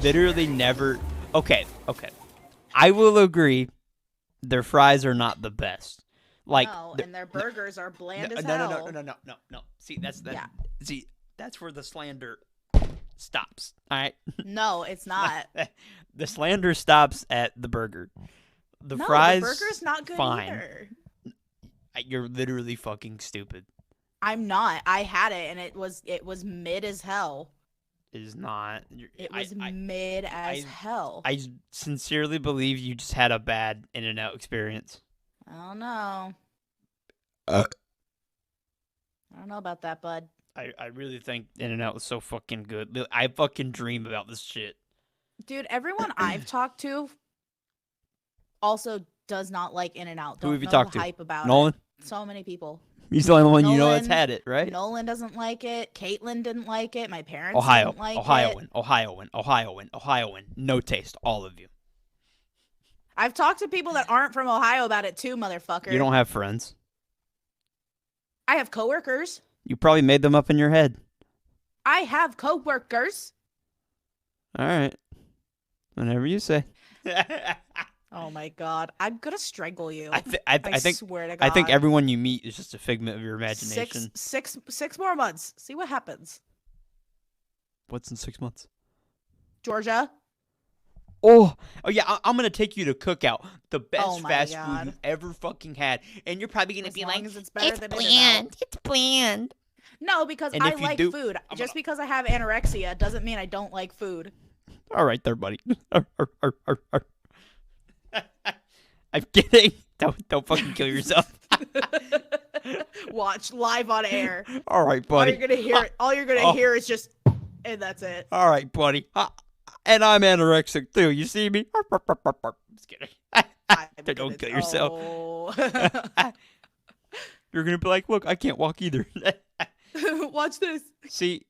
literally never. Okay. I will agree. Their fries are not the best. Like No, and their burgers are bland as no. hell. See, that's that. Yeah. See, that's where the slander stops. All right. No, it's not. The slander stops at the burger. The No, the fries, burger's not good fine. either. You're literally fucking stupid. I'm not. I had it and it was mid as hell. It is not. It was mid as hell. I sincerely believe you just had a bad In-N-Out experience. I don't know. I don't know about that, bud. I really think In-N-Out was so fucking good. I fucking dream about this shit. Dude, everyone I've talked to also does not like In-N-Out. Who have you know talked the to? hype about Nolan? it. So many people. He's the only one you know Nolan- that's had it, right? Nolan doesn't like it. Caitlin didn't like it. My parents Ohio, didn't like Ohioan, it. Ohioan. No taste, all of you. I've talked to people that aren't from Ohio about it too, motherfucker. You don't have friends. I have coworkers. You probably made them up in your head. I have coworkers. All right. Whatever you say. Oh my god, I'm gonna strangle you. I think swear to God. I think everyone you meet is just a figment of your imagination. Six more months. See what happens. What's in 6 months? Georgia. Oh yeah, I'm gonna take you to Cookout, the best Oh my fast God. food you've ever fucking had, and you're probably gonna As be long like, as it's better than In-N-Out. bland, it's bland. No, because And I if you like do- food. I'm Just gonna- because I have anorexia doesn't mean I don't like food. All right, there, buddy. I'm kidding. Don't fucking kill yourself. Watch live on air. All right, buddy. All you're gonna hear is just, and that's it. All right, buddy. And I'm anorexic too. You see me? Just kidding. Don't kill yourself. Oh. You're gonna be like, look, I can't walk either. Watch this. See,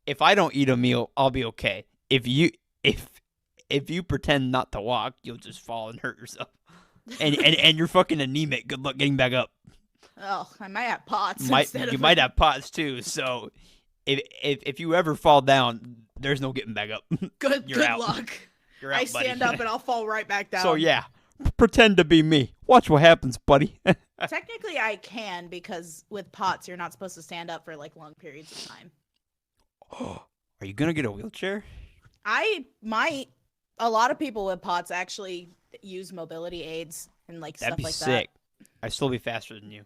if I don't eat a meal, I'll be okay. If you pretend not to walk, you'll just fall and hurt yourself. And you're fucking anemic. Good luck getting back up. Oh, I might have POTS. You might have POTS too. So if you ever fall down, there's no getting back up. Good out. luck. You're out, I stand up and I'll fall right back down. So yeah, pretend to be me. Watch what happens, buddy. Technically, I can because with POTS, you're not supposed to stand up for like long periods of time. Are you gonna get a wheelchair? I might. A lot of people with POTS actually use mobility aids and like That'd stuff be like sick. I'd still be faster than you.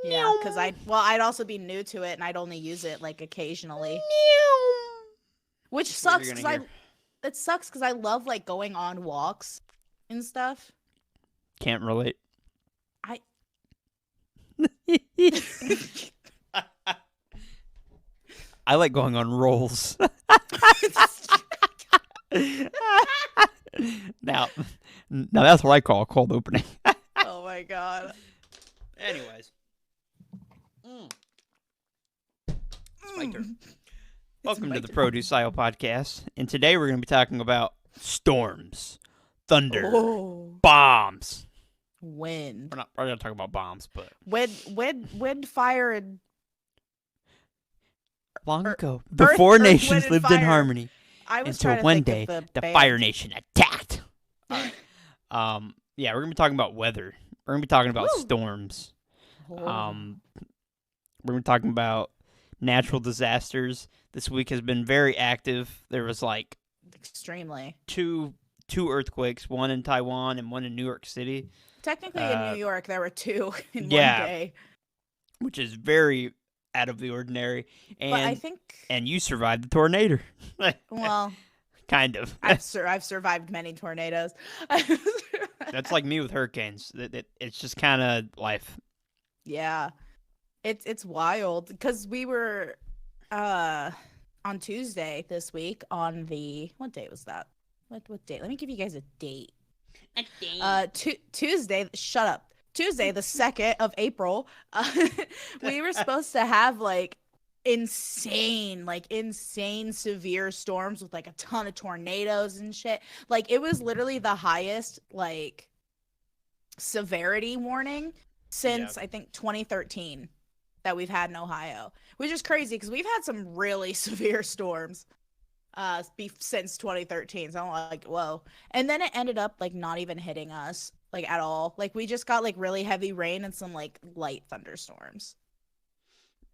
that. Yeah, because I'd also be new to it and I'd only use it like occasionally, which That's what sucks you're because gonna hear. it sucks because I love like going on walks and stuff. Can't relate. I I like going on rolls. now that's what I call a cold opening. Oh my god. Anyways. It's my turn. Welcome to the Produce Aisle Podcast. And today we're going to be talking about storms, thunder, Oh, bombs. wind, We're going to talk about bombs, but wind, fire, and long Earth- ago, the Earth, four wind, nations and lived in fire. harmony I was until trying to one think day of the band. Fire Nation attacked. Yeah, we're going to be talking about weather. We're going to be talking about Woo. storms. Oh. We're going to be talking about natural disasters. This week has been very active. There was like Extremely. two earthquakes, one in Taiwan and one in New York City, Technically, in New York, there were two in yeah. one day. which is very out of the ordinary. And But I think, and you survived the tornado. well, Kind of. I've survived many tornadoes. That's like me with hurricanes. It's just kind of life. Yeah, it's wild because we were on Tuesday this week on the what date was that? What date? Let me give you guys a date. Tuesday. Shut up. Tuesday, the 2nd of April. We were supposed to have like insane severe storms with like a ton of tornadoes and shit. Like it was literally the highest like severity warning since I think 2013 that we've had in Ohio, which is crazy because we've had some really severe storms. since 2013. So I'm like, whoa. And then it ended up like not even hitting us like at all. Like we just got like really heavy rain and some like light thunderstorms.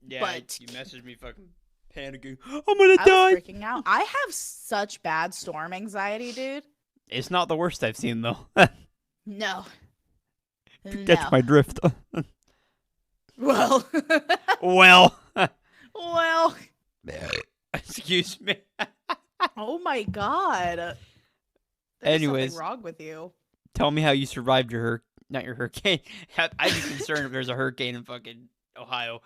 Yeah, But you messaged me fucking panicking. I'm gonna I was die. freaking out. I have such bad storm anxiety, dude. It's not the worst I've seen though. No. Catch No. my drift. Well. Well. Well. Excuse me. Oh my god. There's Anyways, something wrong with you. tell me how you survived your not your hurricane. I'd be concerned if there's a hurricane in fucking Ohio.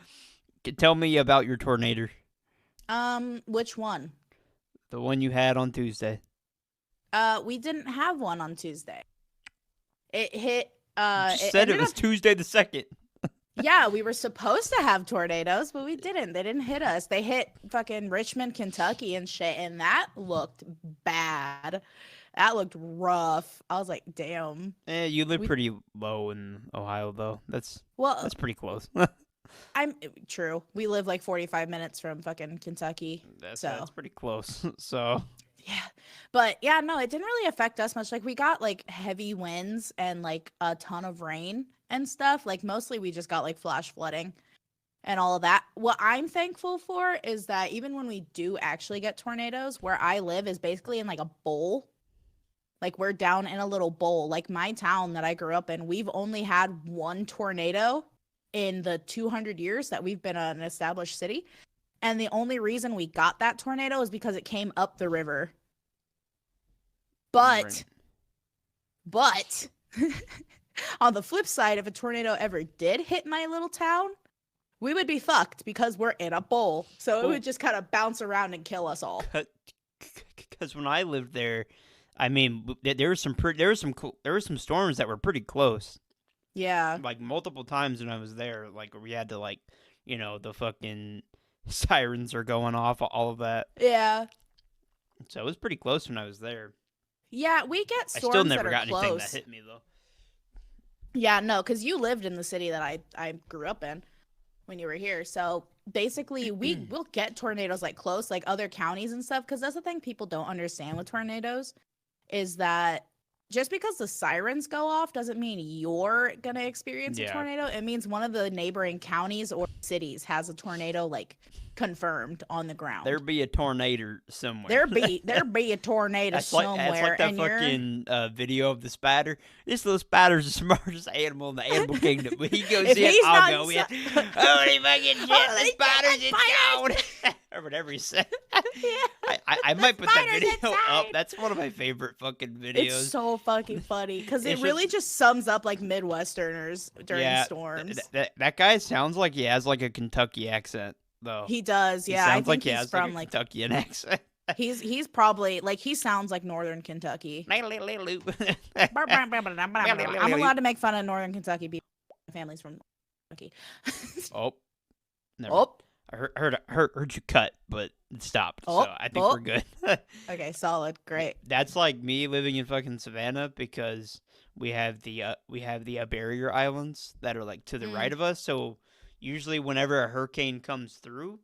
Tell me about your tornado. Which one? The one you had on Tuesday. We didn't have one on Tuesday. It hit You just it said it ended was up Tuesday the 2nd. Yeah, we were supposed to have tornadoes, but we didn't. They didn't hit us. They hit fucking Richmond, Kentucky and shit, and that looked bad. That looked rough. I was like, damn. You live We pretty low in Ohio though. That's well, pretty close. I'm true. We live like 45 minutes from fucking Kentucky. So that's pretty close. So yeah. But yeah, no, it didn't really affect us much. Like we got like heavy winds and like a ton of rain and stuff. Like mostly we just got like flash flooding and all of that. What I'm thankful for is that even when we do actually get tornadoes, where I live is basically in like a bowl. Like we're down in a little bowl. Like my town that I grew up in, we've only had one tornado in the 200 years that we've been an established city. And the only reason we got that tornado is because it came up the river. But on the flip side, if a tornado ever did hit my little town, we would be fucked because we're in a bowl. So it would just kind of bounce around and kill us all. because when I lived there, I mean, there were some storms that were pretty close. Yeah. Like multiple times when I was there, like we had to like, the fucking sirens are going off, all of that. Yeah. So it was pretty close when I was there. Yeah, we get storms I still never that are got close. anything that hit me though. Yeah, no, because you lived in the city that I grew up in when you were here. So basically, we'll get tornadoes like close, like other counties and stuff. Because that's the thing people don't understand with tornadoes is that just because the sirens go off doesn't mean you're going to experience a tornado. It means one of the neighboring counties or cities has a tornado like confirmed on the ground. There be a tornado somewhere. There be a tornado somewhere. That's like that fucking video of the spider. This little spider's the smartest animal in the animal kingdom. When he goes If in, he's I'll not go in. inside- Holy fucking shit, Holy the spider's shit, in the town. Or whatever he said. Yeah. I might put that spider's video up. inside. That's one of my favorite fucking videos. It's so fucking funny because it It's really just sums up like Midwesterners during storms. That guy sounds like he has like a Kentucky accent though. He does, yeah. He I sounds think like he he's has from like a Kentuckian accent. he's probably like he sounds like Northern Kentucky. I'm allowed to make fun of Northern Kentucky people. My family's from Kentucky. Oh, never. Oh, I heard you cut, but it stopped. Oh, so I think we're good. okay, solid, great. That's like me living in fucking Savannah because we have the barrier islands that are like to the right of us. So usually whenever a hurricane comes through,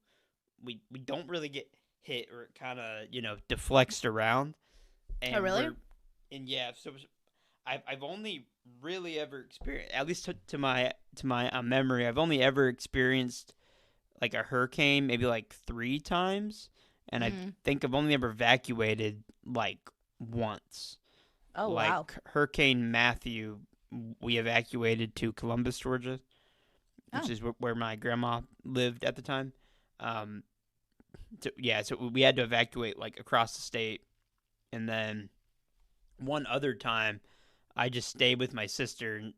we don't really get hit or it kind of deflects around. And Oh, really? And yeah, so I've only really ever experienced, at least to my memory, I've only ever experienced like a hurricane maybe like 3 times, and I think I've only ever evacuated like once. Oh, like, wow. Hurricane Matthew, we evacuated to Columbus, Georgia, which is where my grandma lived at the time. So we had to evacuate like across the state, and then one other time, I just stayed with my sister, and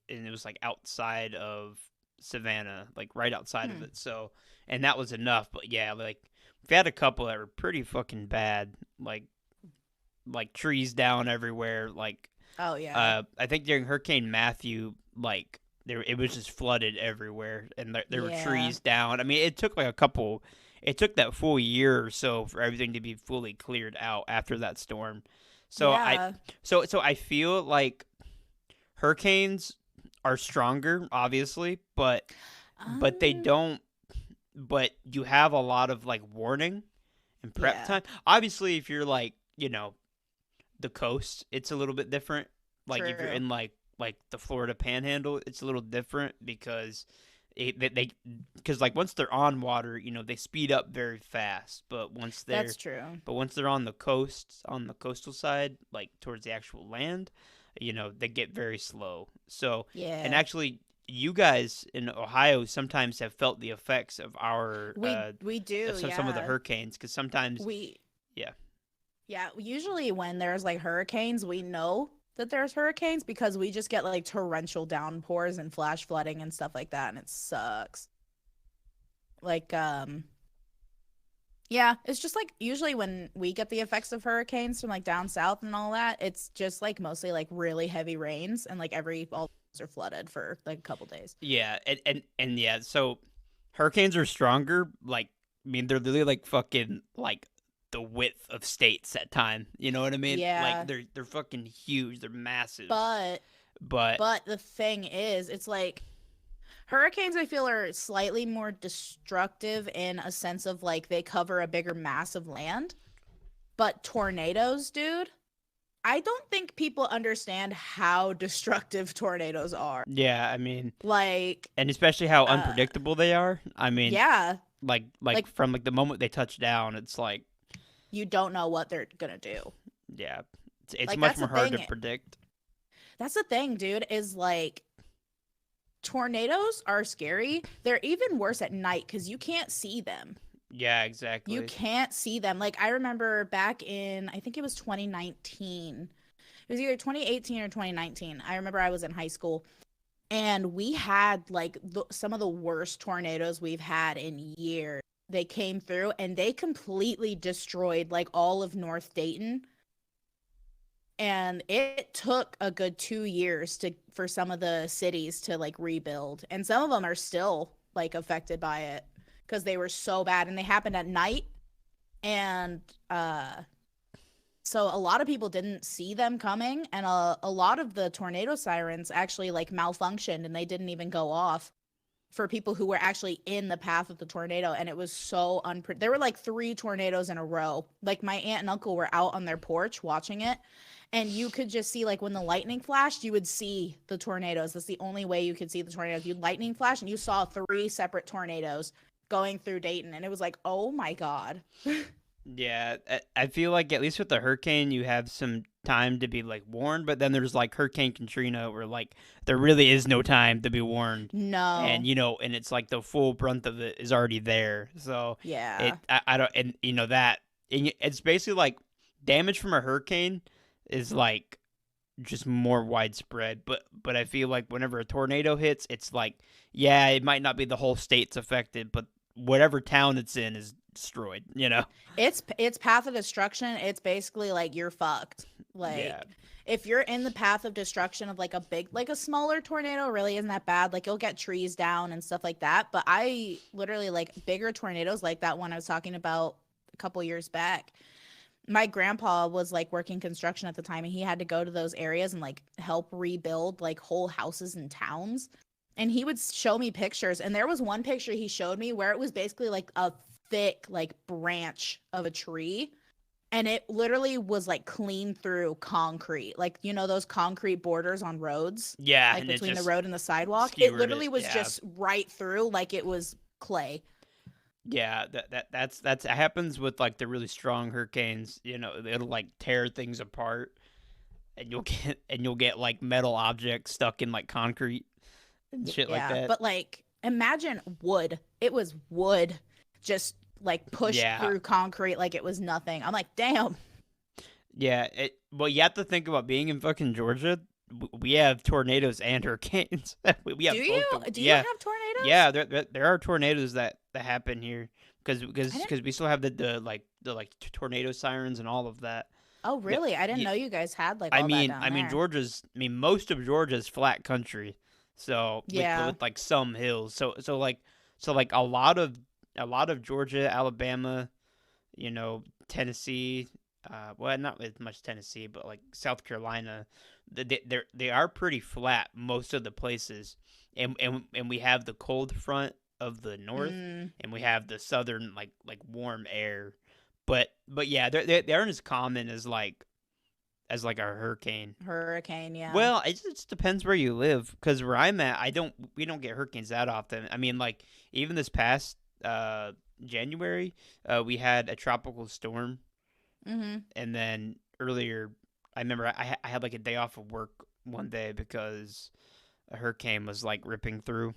it was like outside of Savannah, like right outside of it. So, and that was enough. But yeah, like we've had a couple that were pretty fucking bad, like trees down everywhere. Like, oh yeah. I think during Hurricane Matthew, like it was just flooded everywhere, and there were trees down. I mean, it took like it took that full year or so for everything to be fully cleared out after that storm. So I feel like hurricanes are stronger, obviously, but they don't. But you have a lot of like warning, in prep Yeah, time. Obviously, if you're like, the coast, it's a little bit different. Like if you're true. in like the Florida Panhandle, it's a little different because they because like once they're on water, they speed up very fast. That's true. But once they're on the coast, on the coastal side, like towards the actual land, they get very slow. So, and Yeah. actually, you guys in Ohio sometimes have felt the effects of our We do, of some of the yeah. hurricanes because sometimes, We yeah. Yeah, usually when there's like hurricanes, we know that there's hurricanes because we just get like torrential downpours and flash flooding and stuff like that, and it sucks. Like yeah, it's just like usually when we get the effects of hurricanes from like down south and all that, it's just like mostly like really heavy rains and like all the roads are flooded for like a couple days. Yeah, and yeah, so hurricanes are stronger. Like, I mean, they're literally like fucking like the width of states at time. You know what I mean? Like Yeah, they're fucking huge. They're massive. but But but the thing is, it's like hurricanes, I feel, are slightly more destructive in a sense of like they cover a bigger mass of land. But tornadoes, dude, I don't think people understand how destructive tornadoes are. yeah, I mean, Like, and especially how uh, unpredictable they are. I mean, yeah, like like from like the moment they touch down, it's like, you don't know what they're gonna do. yeah, it's Like, much more hard to predict. that's the thing, dude, is like tornadoes are scary. They're even worse at night because you can't see them. Yeah, You exactly. can't see them. Like I remember back in I think it was 2019. It was either 2018 or 2019. I remember I was in high school and we had like some of the worst tornadoes we've had in years. They came through and they completely destroyed like all of North Dayton, and it took a good 2 years to for some of the cities to like rebuild, and some of them are still like affected by it because they were so bad and they happened at night. And so a lot of people didn't see them coming, and a lot of the tornado sirens actually like malfunctioned and they didn't even go off for people who were actually in the path of the tornado. And it was so there were like 3 tornadoes in a row. Like my aunt and uncle were out on their porch watching it, and you could just see like when the lightning flashed, you would see the tornadoes. That's the only way you could see the tornadoes. You'd lightning flash and you saw 3 separate tornadoes going through Dayton, and it was like, oh my god. Yeah, I feel like at least with the hurricane, you have some time to be like warned, but then there's like Hurricane Katrina, where like there really is no time to be warned, and No. and it's like the full brunt of it is already there. So Yeah. I don't, and that, and it's basically like damage from a hurricane is like just more widespread, but I feel like whenever a tornado hits, it's like, yeah, it might not be the whole state's affected, but whatever town it's in is destroyed. It's path of destruction. It's basically like you're fucked. Yeah. Like if you're in the path of destruction of like a smaller tornado really isn't that bad. Like you'll get trees down and stuff like that. But I literally like bigger tornadoes like that one I was talking about a couple years back. My grandpa was like working construction at the time, and he had to go to those areas and like help rebuild like whole houses and towns. And he would show me pictures, and there was one picture he showed me where it was basically like a thick like branch of a tree, and it literally was like clean through concrete, like those concrete borders on roads, Yeah, like and it between the just road and the sidewalk. It skewered it. literally was Yeah. just right through like it was clay. Yeah, that's it happens with like the really strong hurricanes, it'll like tear things apart, and you'll get like metal objects stuck in like concrete and shit like Yeah, that. but like imagine wood. It was wood just like pushed Yeah. through concrete like it was nothing. I'm like, damn. Yeah, well, you have to think about being in fucking Georgia. We have tornadoes and hurricanes. We Do have you both. do you Yeah, have tornadoes? yeah. There are tornadoes that happen here because I didn't. we still have the tornado sirens and all of that. Oh, Yeah, really? I didn't yeah. know you guys had like I all that mean, down there. most of Georgia's flat country. So Yeah. with like some hills. So like a lot of Georgia, Alabama, Tennessee, well, not as much Tennessee, but like South Carolina, they are pretty flat most of the places, and we have the cold front of the north, Mm, and we have the southern like warm air. but yeah, they aren't as common as like a hurricane. Hurricane, yeah. Well, it just depends where you live. Because where I'm at, we don't get hurricanes that often. I mean, like even this past January, we had a tropical storm, Mhm. and then earlier, I remember I had like a day off of work one day because a hurricane was like ripping through.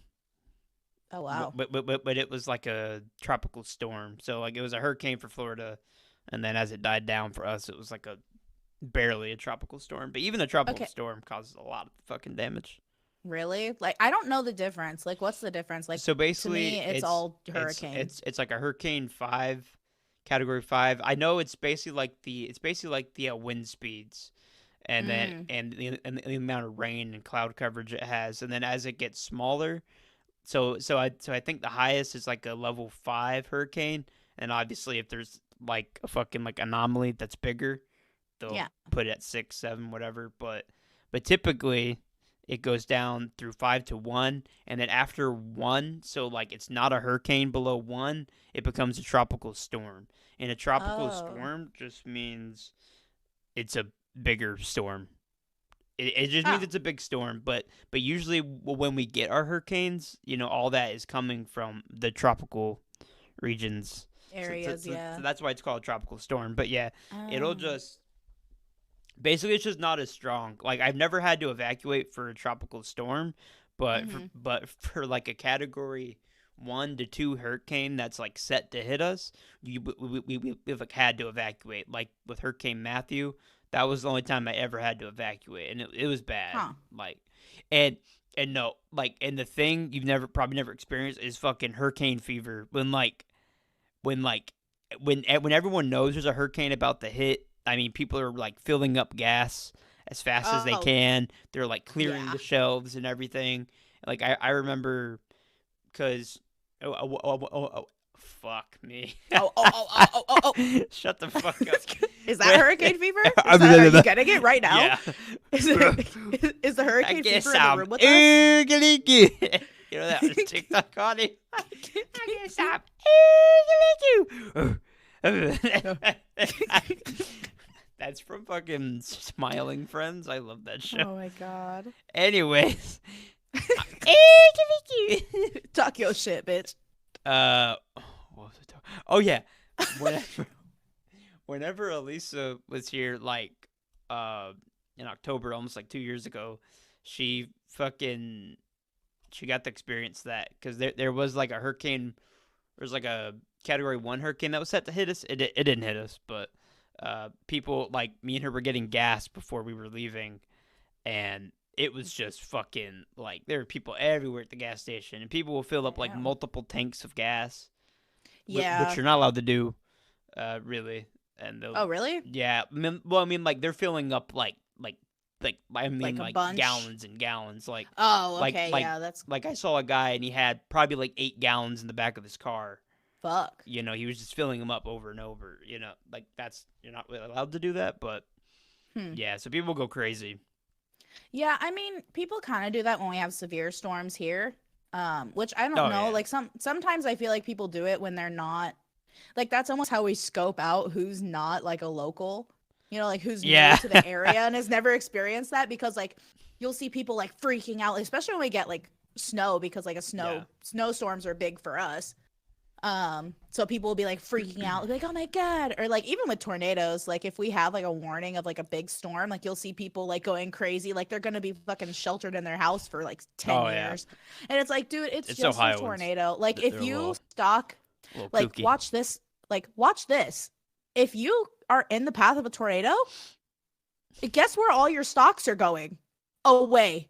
Oh wow. But it was like a tropical storm, so like it was a hurricane for Florida, and then as it died down for us, it was like a barely a tropical storm. But even a tropical Okay. storm causes a lot of fucking damage. Really? Like I don't know the difference. Like what's the difference? Like So to me basically, it's all hurricane. it's like a Hurricane 5, Category 5. I know it's basically like the wind speeds, and then Mm. and the amount of rain and cloud coverage it has, and then as it gets smaller, so I think the highest is like a level 5 hurricane, and obviously if there's like a fucking like anomaly that's bigger, they'll Yeah. put it at 6, 7, whatever. But typically it goes down through 5 to 1, and then after 1, so like it's not a hurricane below 1, it becomes a tropical storm. And a tropical Oh. storm just means it's a bigger storm. It just means Oh. it's a big storm, but usually when we get our hurricanes, all that is coming from the tropical regions. Areas, So yeah. that's why it's called a tropical storm. But yeah, it'll Oh. just basically it's just not as strong. Like I've never had to evacuate for a tropical storm, Mhm. but for like a category 1 to 2 hurricane that's like set to hit us, we've like had to evacuate. Like with Hurricane Matthew, that was the only time I ever had to evacuate, and it was bad. Huh. Like, and and no, like, and the thing you've never probably never experienced is fucking hurricane fever when like when everyone knows there's a hurricane about to hit. I mean, people are like filling up gas as fast as they Oh, can. They're like clearing yeah. the shelves and everything. Like I remember because fuck me. Oh, oh, oh, oh, oh, oh, oh. Shut the fuck up. Is that hurricane fever? I Are you getting it right now? Yeah. Is the I hurricane guess fever in the I'm room with us? You know that was TikTok on it. I guess I'm That's from fucking Smiling Friends. I love that show. Oh my god. Anyways, Talk your shit, bitch. what was I talking? Oh yeah, whenever whenever Elisa was here, like, uh, in October, almost like 2 years ago, she fucking she got to experience that because there was like a hurricane. There was like a Category 1 hurricane that was set to hit us. It didn't hit us, but people like me and her were getting gas before we were leaving, and it was just fucking like there were people everywhere at the gas station, and people will fill up like Damn. multiple tanks of gas, which Yeah. you're not allowed to do, really. And they'll, Oh, really? yeah, well, I mean, like they're filling up I mean, Like a like bunch? gallons and gallons, Oh, like okay. like Yeah, that's like I saw a guy and he had probably like 8 gallons in the back of his car. fuck. He was just filling them up over and over. Like that's you're not really allowed to do that, but Hmm. yeah, so people go crazy. Yeah, I mean, people kind of do that when we have severe storms here. Which I don't Oh know. yeah, Like sometimes I feel like people do it when they're not like that's almost how we scope out who's not like a local. Like who's new yeah, to the area and has never experienced that because like you'll see people like freaking out, especially when we get like snow because like a yeah. snowstorms are big for us. So people will be like freaking out, like, oh my God. Or like even with tornadoes, like if we have like a warning of like a big storm, like you'll see people like going crazy, like they're gonna be fucking sheltered in their house for like 10 Oh yeah, years. And it's like, dude, it's it's just a Ohioans. tornado. Like They're if a you little stock, like kooky. watch this. If you are in the path of a tornado, guess where all your stocks are going? Away.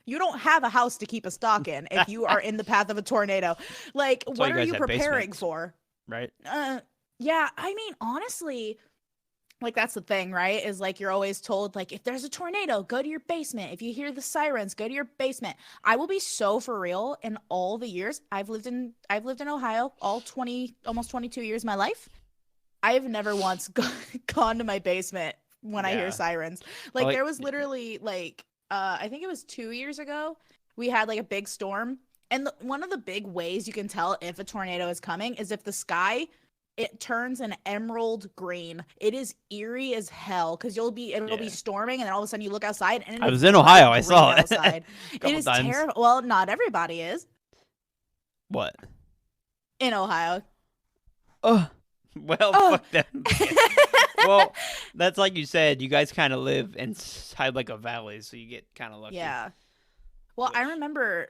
You don't have a house to keep a stock in if you are in the path of a tornado. Like, That's why what you are guys you have preparing basements, for? right? Yeah, I mean, honestly, like that's the thing, right? Is like you're always told, like, if there's a tornado, go to your basement. If you hear the sirens, go to your basement. I will be so for real. In all the years I've lived in Ohio, all 20, almost 22 years of my life, I have never once gone to my basement when I hear Yeah. sirens. I Like like there was literally like I think it was 2 years ago, we had like a big storm. And one of the big ways you can tell if a tornado is coming is if the sky it turns an emerald green. It is eerie as hell because it'll be Yeah. storming, and then all of a sudden you look outside and it I is was in bright Ohio. I green saw it a outside. It couple is times. terrible. Well, not everybody is What? in Ohio. Oh, well, Oh, fuck them. Well, that's like you said. You guys kind of live inside like a valley, so you get kind of lucky. yeah. Well, I Which, remember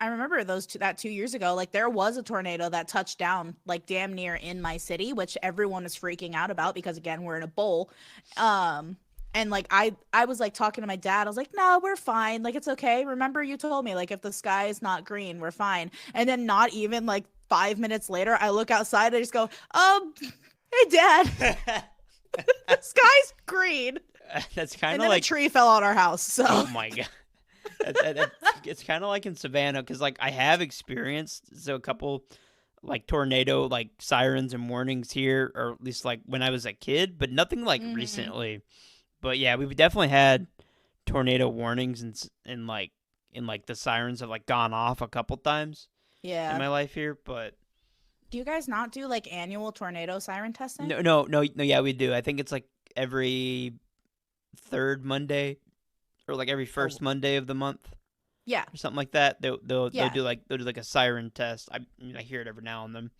I remember that 2 years ago, like there was a tornado that touched down like damn near in my city, which everyone is freaking out about because again, we're in a bowl. Um and like I was like talking to my dad. I was like, "No, we're fine. Like it's okay. Remember you told me like if the sky is not green, we're fine." And then not even like 5 minutes later, I look outside, I just go, hey dad, the sky's green." that's kind And of then a like, tree fell on our house. oh So, my god. It's kind of like in Savannah because like I have experienced a couple like tornado like sirens and warnings here, or at least like when I was a kid, but nothing like mhm. recently. But yeah, we've definitely had tornado warnings and like the sirens have like gone off a couple times in Yeah. my life here. But Do you guys not do like annual tornado siren testing? no, yeah, we do. I think it's like every third Monday or like every Oh, first Monday of the month yeah. or something like that. Yeah. They'll do like a siren test. I hear it every now and then.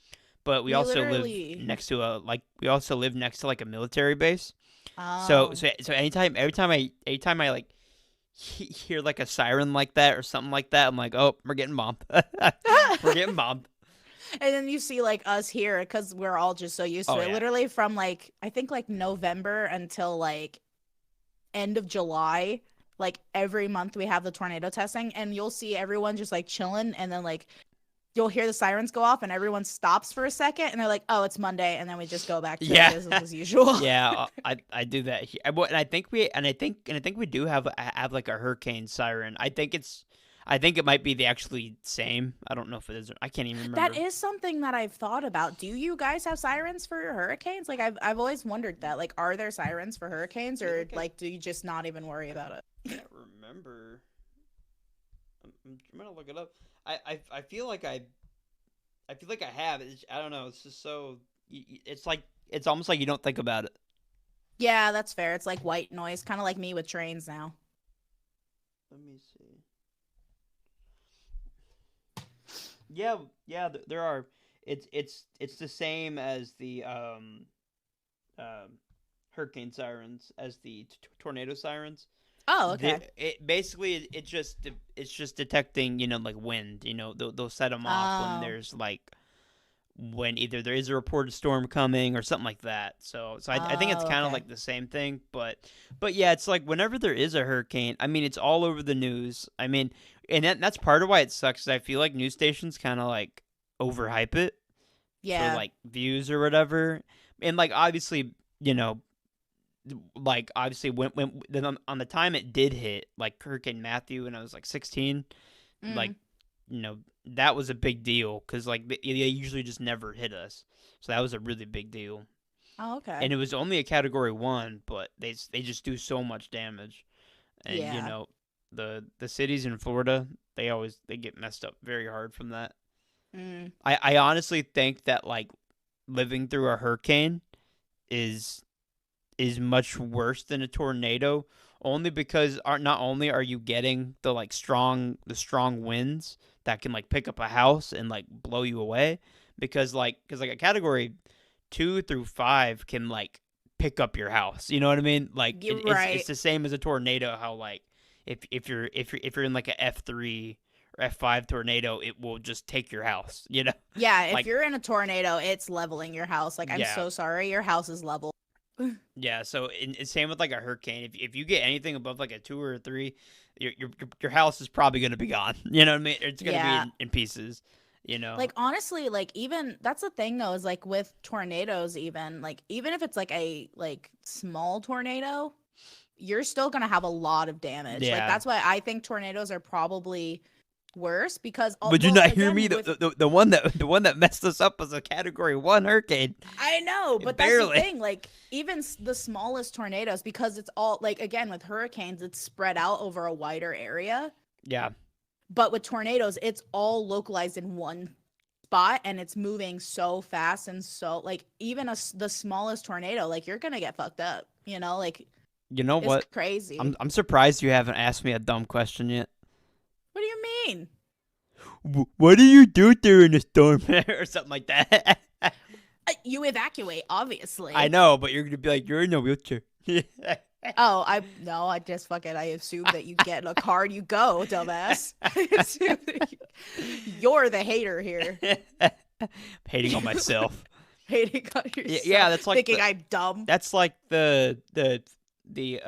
But we We also live literally next to we also live next to like a military base. Oh. So anytime I like hear like a siren like that or something like that, I'm like, oh, we're getting bombed. We're getting bombed. And then you see like us here because we're all just so used to Oh it. yeah, Literally from like I think like November until like end of July, like every month we have the tornado testing, and you'll see everyone just like chilling, and then like you'll hear the sirens go off, and everyone stops for a second, and they're like, "Oh, it's Monday," and then we just go back to yeah, business as usual. yeah. I do that here. And I think we do have like a hurricane siren. I think it might be the actually same. I don't know if it is. I can't even That remember. is something that I've thought about. Do you guys have sirens for your hurricanes? Like I've always wondered that. Like are there sirens for hurricanes I feel or like like do you just not even worry about it? I can't remember. I'm gonna look it up. I feel like I feel like I have. I don't know. It's just so. It's like it's almost like you don't think about it. Yeah, that's fair. It's like white noise, kind of like me with trains now. Let me see. Yeah, yeah. There are. It's the same as the um hurricane sirens as the tornado sirens. Oh, okay. It basically it's just detecting like wind. They'll set them off when Oh. there's like when either there is a reported storm coming or something like that. So I think it's Oh, kind of okay. like the same thing, but yeah, it's like whenever there is a hurricane, I mean, it's all over the news. I mean, and that's part of why it sucks. Is I feel like news stations kind of like overhype it for Yeah. like views or whatever, and like obviously like obviously when then on the time it did hit like Hurricane Matthew when I was like 16, like Mm. that was a big deal because like they usually just never hit us, so that was a really big deal. Oh, okay. And it was only a Category 1, but they just do so much damage, and Yeah. the cities in Florida, they get messed up very hard from that. Mm. I honestly think that like living through a hurricane is much worse than a tornado, only because not only are you getting the strong winds that can like pick up a house and like blow you away, because like a Category 2 through 5 can like pick up your house. You know what I mean? Like You're it's right. the same as a tornado. How like if you're in like a F3 or F5 tornado, it will just take your house. Yeah, if Like you're in a tornado, it's leveling your house. Like I'm yeah. so sorry, your house is level. Yeah, so same with like a hurricane. If you get anything above like a 2 or a 3, your house is probably gonna be gone. You know what I mean? It's gonna be Yeah. in pieces. You know? Like honestly, like even that's the thing though, is like with tornadoes, even like even if it's like a like small tornado, you're still gonna have a lot of damage. Like Yeah. that's why I think tornadoes are probably worse because Would you well not hear me? again with The one that messed us up was a Category 1 hurricane. I know, but that's the Barely. thing. Like, even the smallest tornadoes, because it's all like, again, with hurricanes, it's spread out over a wider area. Yeah. But with tornadoes, it's all localized in one spot and it's moving so fast and so like even the smallest tornado, like you're gonna get fucked up, you know, like You know it's what? crazy. I'm surprised you haven't asked me a dumb question yet. What do you mean? What do you do during a storm or something like that? You evacuate, I obviously. know, but you're gonna be like, you're in a wheelchair. Oh, I no, I just fucking I assume that you get in a car and you go, dumbass. I assume that you're the hater here. Hating on myself. Hating on Yeah, yourself, that's like thinking I'm dumb. the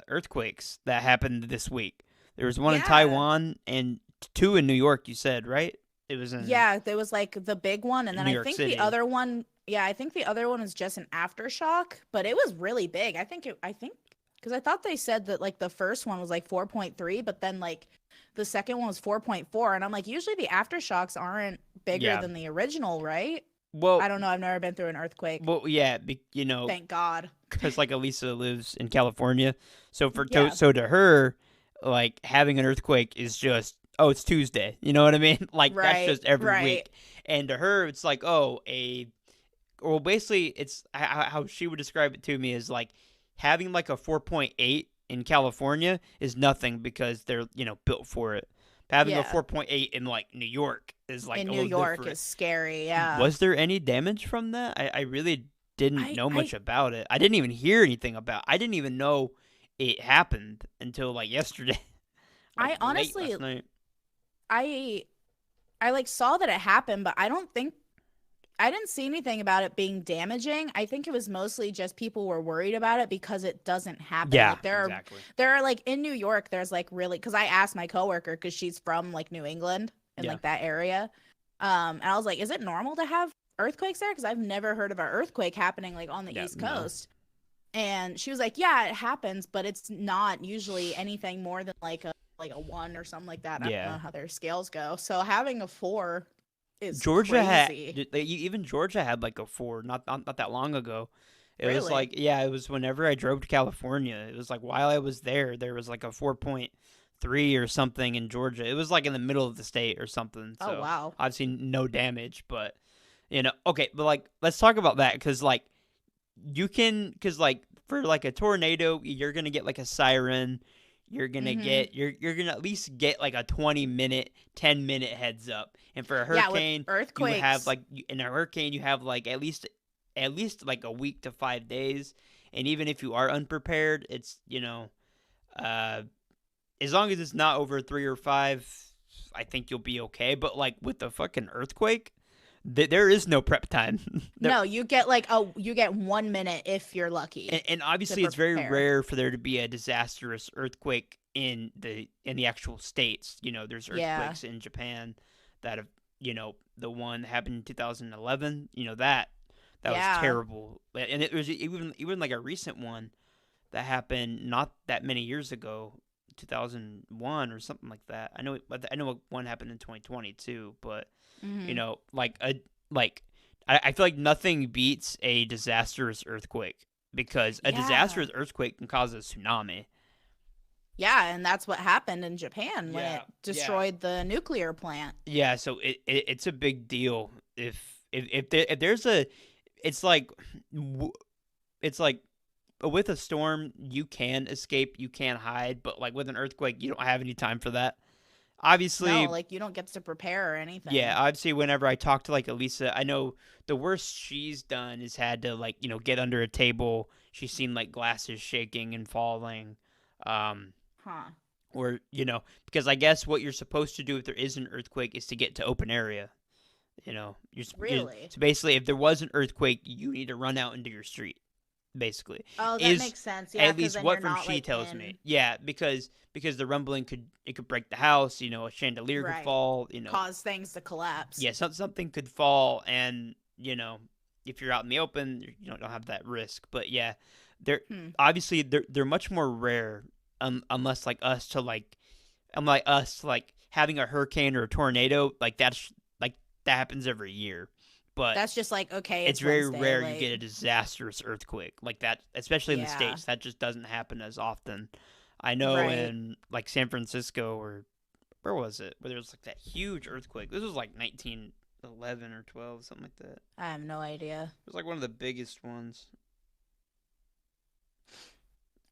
earthquakes that happened this week. There was one in Yeah. Taiwan and two in New York. You said right? It was in Yeah, there was like the big one, and then New I York think the City. other one, yeah, I think the other one was just an aftershock, but it was really big. I think because I thought they said that like the first one was like 4.3, but then like the second one was 4.4, and I'm like, usually the aftershocks aren't bigger Yeah. than the original, right? I Well, don't know. I've never been through an earthquake. yeah. Thank God. Because like Elisa lives in California, so Yeah. so to her, like having an earthquake is just it's Tuesday. You know what I mean? Like that's Right. just every Right. week. And to her, it's like well, basically, it's how she would describe it to me is like having like a 4.8 in California is nothing because they're built for it. Having a Yeah. 4.8 in like New York is like In a New little York different. is scary. Yeah. Was there any damage from that? I really didn't know I much about it. I didn't even hear anything about. I didn't even know it happened until like yesterday, like I late honestly last night. I I like saw that it happened, but I don't think I didn't see anything about it being damaging. I think it was mostly just people were worried about it because it doesn't happen. Yeah, Like exactly. there are like in New York, there's like really because I asked my coworker because she's from like New England and Yeah, like that area. And I was like, is it normal to have earthquakes there? Because I've never heard of an earthquake happening like on the yeah, East no, Coast. And she was like, yeah, it happens, but it's not usually anything more than like a one or something like that. I don't yeah. know how their scales go. So having a four is Georgia had crazy. even Georgia had like a four not that long ago. It was Really? like yeah, it was whenever I drove to California. It was like while I was there was like a 4.3 or something in Georgia. It was like in the middle of the state or something. Oh So wow. obviously no damage, but okay, but like let's talk about that because like because like for like a tornado, you're gonna get like a siren. Mhm. You're gonna at least get like a 20-minute, 10-minute heads up. And for a Yeah, with hurricane, you have earthquakes. like in a hurricane you have like at least like a week to 5 days. And even if you are unprepared, it's uh as long as it's not over 3 or 5, I think you'll be okay. But like with the fucking earthquake, there is no prep time. there No, you get like you get 1 minute if you're lucky and to obviously it's very prepare. rare for there to be a disastrous earthquake in the actual states. There's Yeah. earthquakes in Japan that have the one that happened in 2011. That was Yeah. terrible, and it was even like a recent one that happened not that many years ago, 2001 or something like that. I know one happened in 2020 too, but Mhm. like like I feel like nothing beats a disastrous earthquake because a Yeah. disastrous earthquake can cause a tsunami. Yeah, and that's what happened in Japan when Yeah, it yeah, destroyed the nuclear plant. yeah. So it's a big deal if there's a it's like it's like with a storm you can escape, you can hide, but like with an earthquake you don't have any time for that. No, Obviously, like you don't get to prepare or yeah, anything. obviously whenever I talk to like Elisa, I know the worst she's done is had to like, get under a table. She's seen like glasses shaking and falling. Um Huh. or, because I guess what you're supposed to do if there is an earthquake is to get to open area. Really? So basically if there was an earthquake, you need to run out into your street basically. Oh, that Is makes sense. Yeah, at because least then you're what from not she like tells me. in Yeah, because the rumbling could break the house, a chandelier could right. fall, Cause things to collapse. yeah, something could fall, and if you're out in the open, you don't have that risk. But yeah, they're Hmm. obviously they're much more rare, unless unlike us, like having a hurricane or a tornado, like that happens every year. But That's just like, okay, it's it's very Wednesday. rare you Like, get a disastrous earthquake like that, especially in the yeah. states. That just doesn't happen as often. I know Right. in like San Francisco or where was it? Where there was like that huge earthquake. This was like 11 or 12, something like that. I have no idea. It was like one of the biggest ones.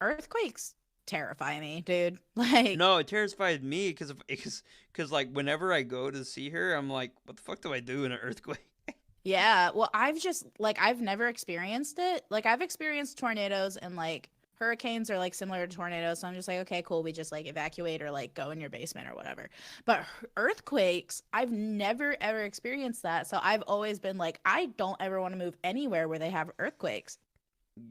Earthquakes terrify me, dude. Like, No, it terrified me because like whenever I go to see her, I'm like, what the fuck do I do in an earthquake? yeah. Well, I've just like I've never experienced it. Like I've experienced tornadoes and like hurricanes are like similar to tornadoes. So I'm just like, okay, cool. We just like evacuate or like go in your basement or whatever. But earthquakes, I've never ever experienced that. So I've always been like, I don't ever want to move anywhere where they have earthquakes.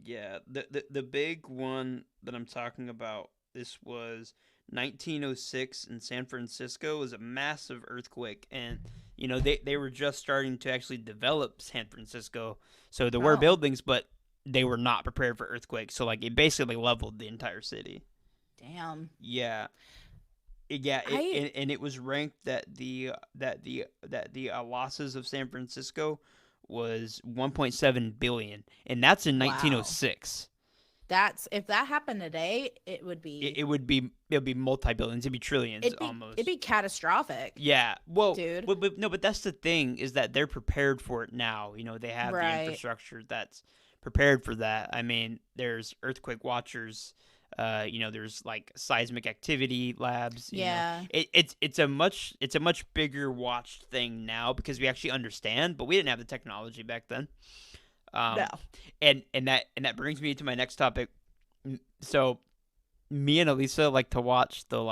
Yeah, the big one that I'm talking about. This was 1906 in San Francisco. It was a massive earthquake, and they were just starting to actually develop San Francisco, so there were Oh, buildings, but they were not prepared for earthquakes. So like it basically leveled the entire city. damn. Yeah, yeah, I and it was ranked that the losses of San Francisco was 1.7 billion, and that's in wow. 1906. That's if that happened today, it would It, be it would be it'd be multi billions, it'd be trillions it'd almost. be catastrophic, Yeah, well, dude. but no, but that's the thing is that they're prepared for it now. They have the Right. infrastructure that's prepared for that. I mean, there's earthquake watchers. There's like seismic activity labs. Yeah. It's a much bigger watched thing now because we actually understand, but we didn't have the technology back then. No. Um, and that brings me to my next topic. So me and Elisa like to watch the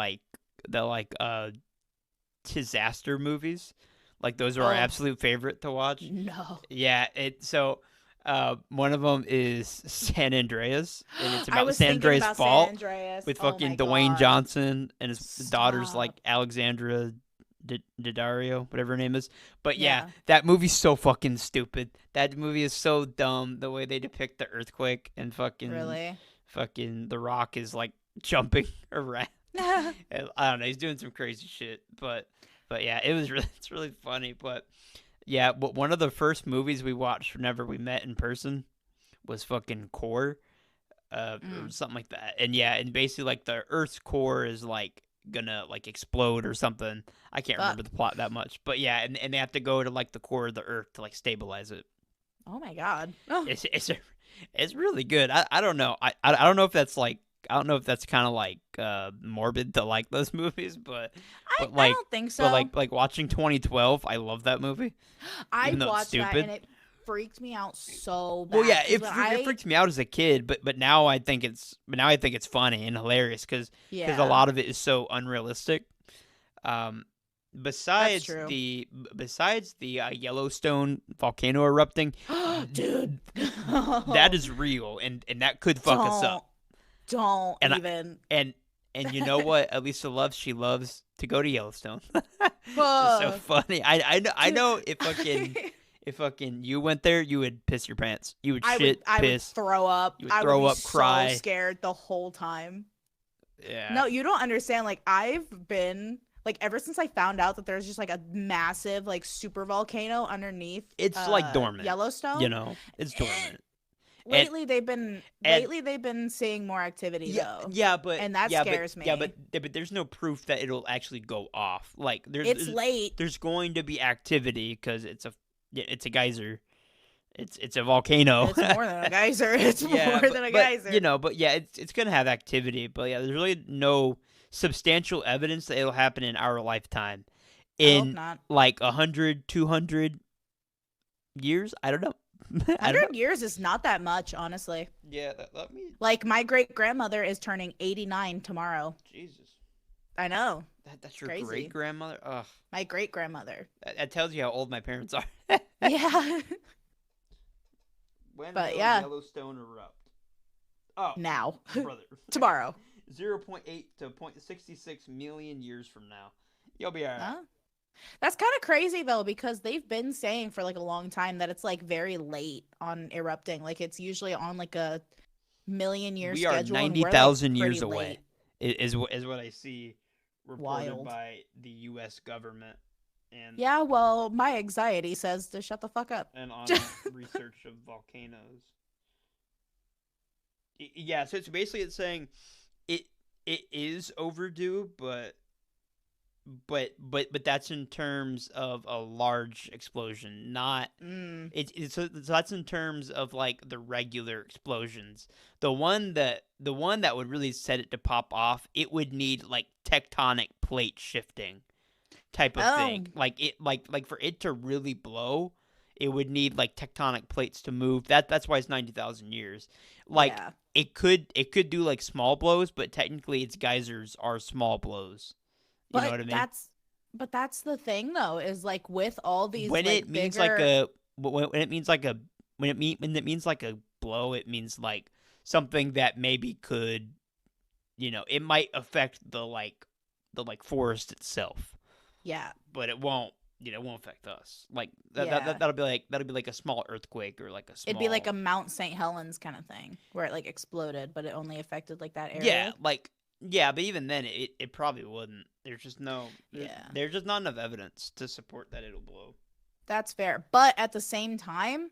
disaster movies. Like those are our Oh, absolute favorite to watch. no. Yeah, one of them is San Andreas, and it's I about was San thinking Andreas about San Fault Andreas. with Oh fucking my Dwayne God. Johnson and his daughter's like Stop. Alexandra Daddario, whatever her name is. But yeah, Yeah. that movie's so fucking stupid. That movie is so dumb. The way they depict the earthquake and Really? fucking The Rock is like jumping around. I don't know. He's doing some crazy shit, but yeah, it's really funny. But yeah, one of the first movies we watched whenever we met in person was fucking Core, or Mm, something like that. And yeah, and basically like the Earth's core is like gonna like explode or something. I can't remember fuck. the plot that much, but yeah, and they have to go to like the core of the Earth to like stabilize it. Oh my God. Oh, It's really good. I don't know. I don't know if that's like I don't know if that's kind of like morbid to like those movies, but I like don't think but so. like watching 2012, I love that movie I even though it's watched that and stupid. it freaked me out so Well, bad yeah, because when it I freaked me out as a kid, but now I think it's funny and hilarious because a yeah, lot of it is so unrealistic. Um, that's besides true. the besides the Yellowstone volcano erupting, Dude. that is real and that could fuck us up. Don't don't And I, even. and and you know what? Elisa loves she loves to go to Yellowstone. It's just so Fuck. funny. I Dude. know if fucking you went there, you would piss your pants. You would shit, I would piss. throw up. You would I would throw be up, so cry. scared the whole time. Yeah. No, you don't understand. Like I've been like ever since I found out that there's just like a massive like super volcano underneath It's like dormant. Yellowstone. It's Eh, dormant. And and lately they've been seeing more activity yeah, though. yeah, but And that yeah, but scares yeah, but me. but there's no proof that it'll actually go off. Like there's It's there's, late. there's going to be activity because it's a geyser. It's a volcano. It's more than a geyser. It's more Yeah, than a geyser. but yeah, it's gonna have activity. But yeah, there's really no substantial evidence that it'll happen in our lifetime. I hope In not. like 100, 200 years, I don't know. I don't know. 100 years is not that much, honestly. Yeah, let me. Like my great grandmother is turning 89 tomorrow. Jesus, I know. that's It's your great crazy. grandmother. Ugh, My great grandmother. that tells you how old my parents are. Yeah. When But will yeah, Yellowstone erupt? Oh, now. brother. Tomorrow. 0.8 to 0.66 million years from now. You'll be alright. Huh? That's kind of crazy though, because they've been saying for like a long time that it's like very late on erupting. Like it's usually on like a million year We are schedule, and we're like 90,000 pretty years away, late. is what I see reported Wild. by the U.S. government and Yeah, well, my anxiety says to shut the fuck up. and on research of volcanoes. Yeah, so it's basically it's saying it it is overdue, but that's in terms of a large explosion, not Mm. so that's in terms of like the regular explosions. The one that would really set it to pop off, it would need like tectonic plate shifting type of thing. Oh, Like for it to really blow, it would need like tectonic plates to move. That's why it's 90,000 years. Like yeah. it could do like small blows, but technically its geysers are small blows. You know But what I mean? that's the thing though, is like with all these When it like means like bigger. a when it means like a when it means like a blow, it means like something that maybe could, it might affect the forest itself, Yeah. but it won't affect us. Like Yeah. that'll be like a small earthquake or like a It'd be like a small. Mount St. Helens kind of thing where it like exploded, but it only affected like that Yeah, area. but even then it probably wouldn't. Yeah. There's just not enough evidence to support that it'll blow. That's fair. But at the same time,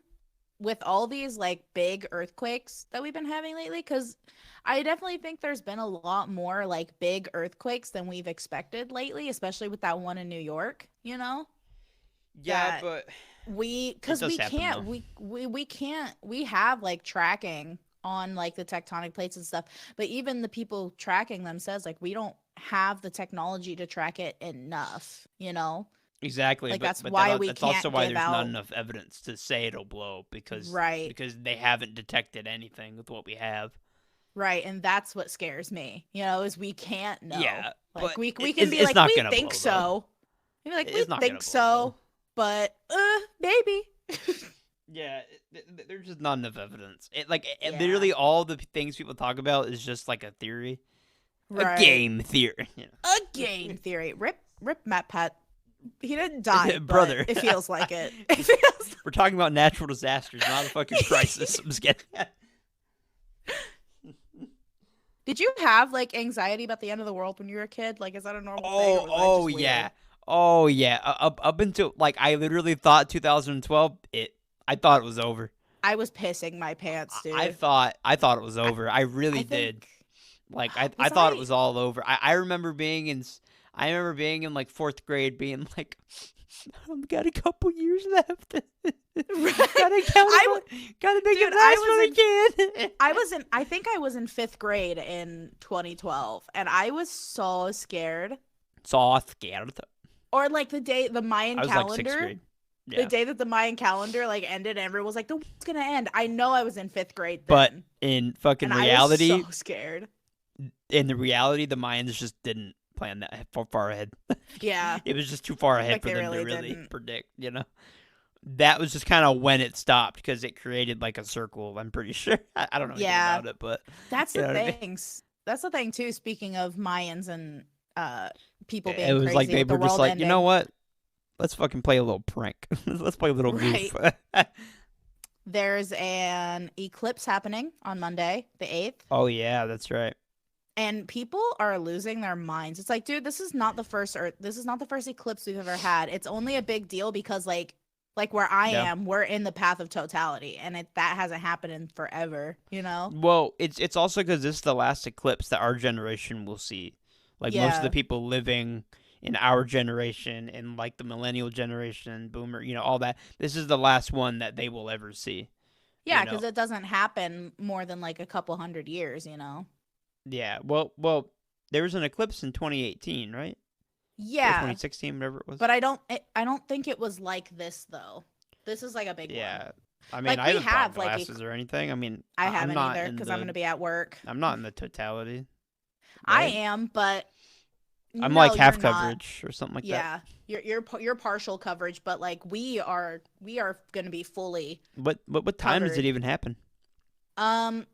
with all these like big earthquakes that we've been having lately, because I definitely think there's been a lot more like big earthquakes than we've expected lately, especially with that one in New York, Yeah, that but it because does we happen can't though. we can't we have like tracking on like the tectonic plates and stuff, but even the people tracking them says like we don't have the technology to track it enough. Exactly, Like but that's but why we that's also can't why give there's not out. enough evidence to say it'll blow because Right. because they haven't detected anything with what we have. Right, and that's what scares me, is we can't know. Yeah, Like but we can be it's like not we gonna think blow though. so. Maybe like we It's not gonna think blow though. so, but maybe. Yeah, there's just not enough evidence. Yeah. Literally all the things people talk about is just like a theory, a Right. game theory. A game theory. Rip Matt Pat. He didn't die, but Brother. it feels like it. It feels. We're talking about natural disasters, not a fucking crisis. I'm just kidding. Did you have like anxiety about the end of the world when you were a kid? Like, is that a normal thing, or Oh, was that oh just yeah, weird? oh yeah. Up until like I literally thought 2012. I thought it was over. I was pissing my pants, I dude. thought it was I, I really I think did. Like I was thought it I. was all over. I remember being in like fourth grade, being like, I've got a couple years left. Right. gotta count I it, gotta make Dude, it last while I can. I think I was in 5th grade in 2012 and I was so scared. So scared. Or like the Mayan I was like sixth calendar, grade. the Yeah, day that the Mayan calendar like ended and everyone was like the world's going to end. I know I was in 5th grade but then in fucking and I was so reality, scared. the Mayans just didn't plan that far ahead. Yeah, It was just too far ahead like for they them to really really didn't. predict. That was just kind of when it stopped because it created like a circle. I'm pretty sure. I don't know anything Yeah, about it, but that's you the know what I mean. things. That's the thing too, speaking of Mayans and uh people It being was like crazy they with the were just world like, you know ending. what? Let's fucking play a little prank. Let's play a little goof. Right. There's an eclipse happening on Monday, the 8th. Oh yeah, that's right. And people are losing their minds. It's like, dude, this is not the first eclipse we've ever had. It's only a big deal because like where I Yeah. am, we're in the path of totality and that hasn't happened in forever. Well, it's also because this is the last eclipse that our generation will see. Like most of the Yeah. people living in our generation and like the millennial generation, boomer, all that. This is the last one that they will ever see. You Yeah, know. cuz it doesn't happen more than like a couple hundred years. Yeah. Well, there was an eclipse in 2018, right? Or Yeah, 2016, whatever it was. but I don't think it was like this though. This is like a big one. Yeah. I mean, Like I we haven't bought have like glasses or anything. I mean, I I'm haven't not either in cuz I'm going the to be at work. I'm not in the totality, I right? am, but I'm no, like you're half not. coverage or something like that. Yeah, you're partial coverage, but like we are going to be fully What time does it covered. even happen?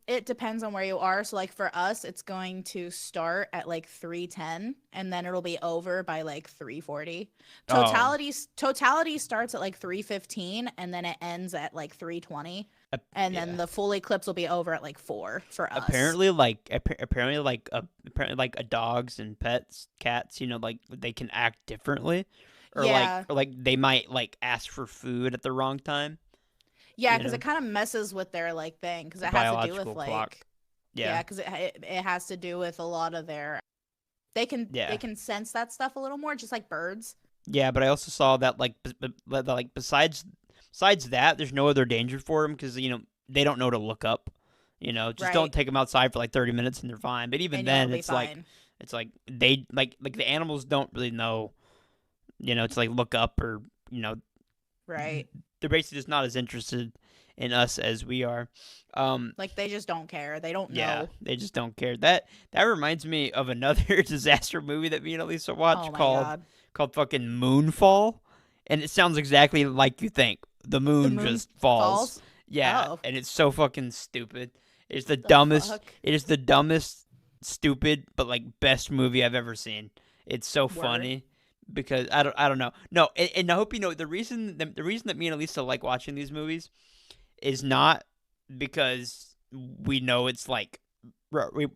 It depends on where you are. So like for us, it's going to start at like 3:10 and then it'll be over by like 3:40. Oh, Totality starts at like 3:15 and then it ends at like 3:20 and then yeah. the full eclipse will be over at like 4 for us. Apparently, dogs and pets, cats, like they can act differently, or like Yeah. or like they might like ask for food at the wrong time. Yeah, You cuz it know, kind of messes with their like thing cuz the it has to do with biological clock. like Yeah. yeah, cuz it has to do with a lot of their They Yeah. can sense that stuff a little more, just like birds. Yeah, but I also saw that like besides that, there's no other danger for them because they don't know to look up. Just don't Right. take them outside for like 30 minutes and they're fine. But even And you'll then, be fine. it's like they like the animals don't really know, to like look up or Right. they're basically just not as interested in us as we are. Um, Like they just don't care. They don't yeah, know. they just don't care. That reminds me of another disaster movie that me and Elisa Oh watched my called god. fucking Moonfall, and it sounds exactly like you think. The The moon moon just falls. falls? Yeah, Oh. and it's so fucking stupid. It's the The dumbest. fuck? It is the dumbest, stupid, but like best movie I've ever seen. It's so Word. funny because I don't know. No, and I hope you know the reason that me and Elisa like watching these movies is not because we know it's like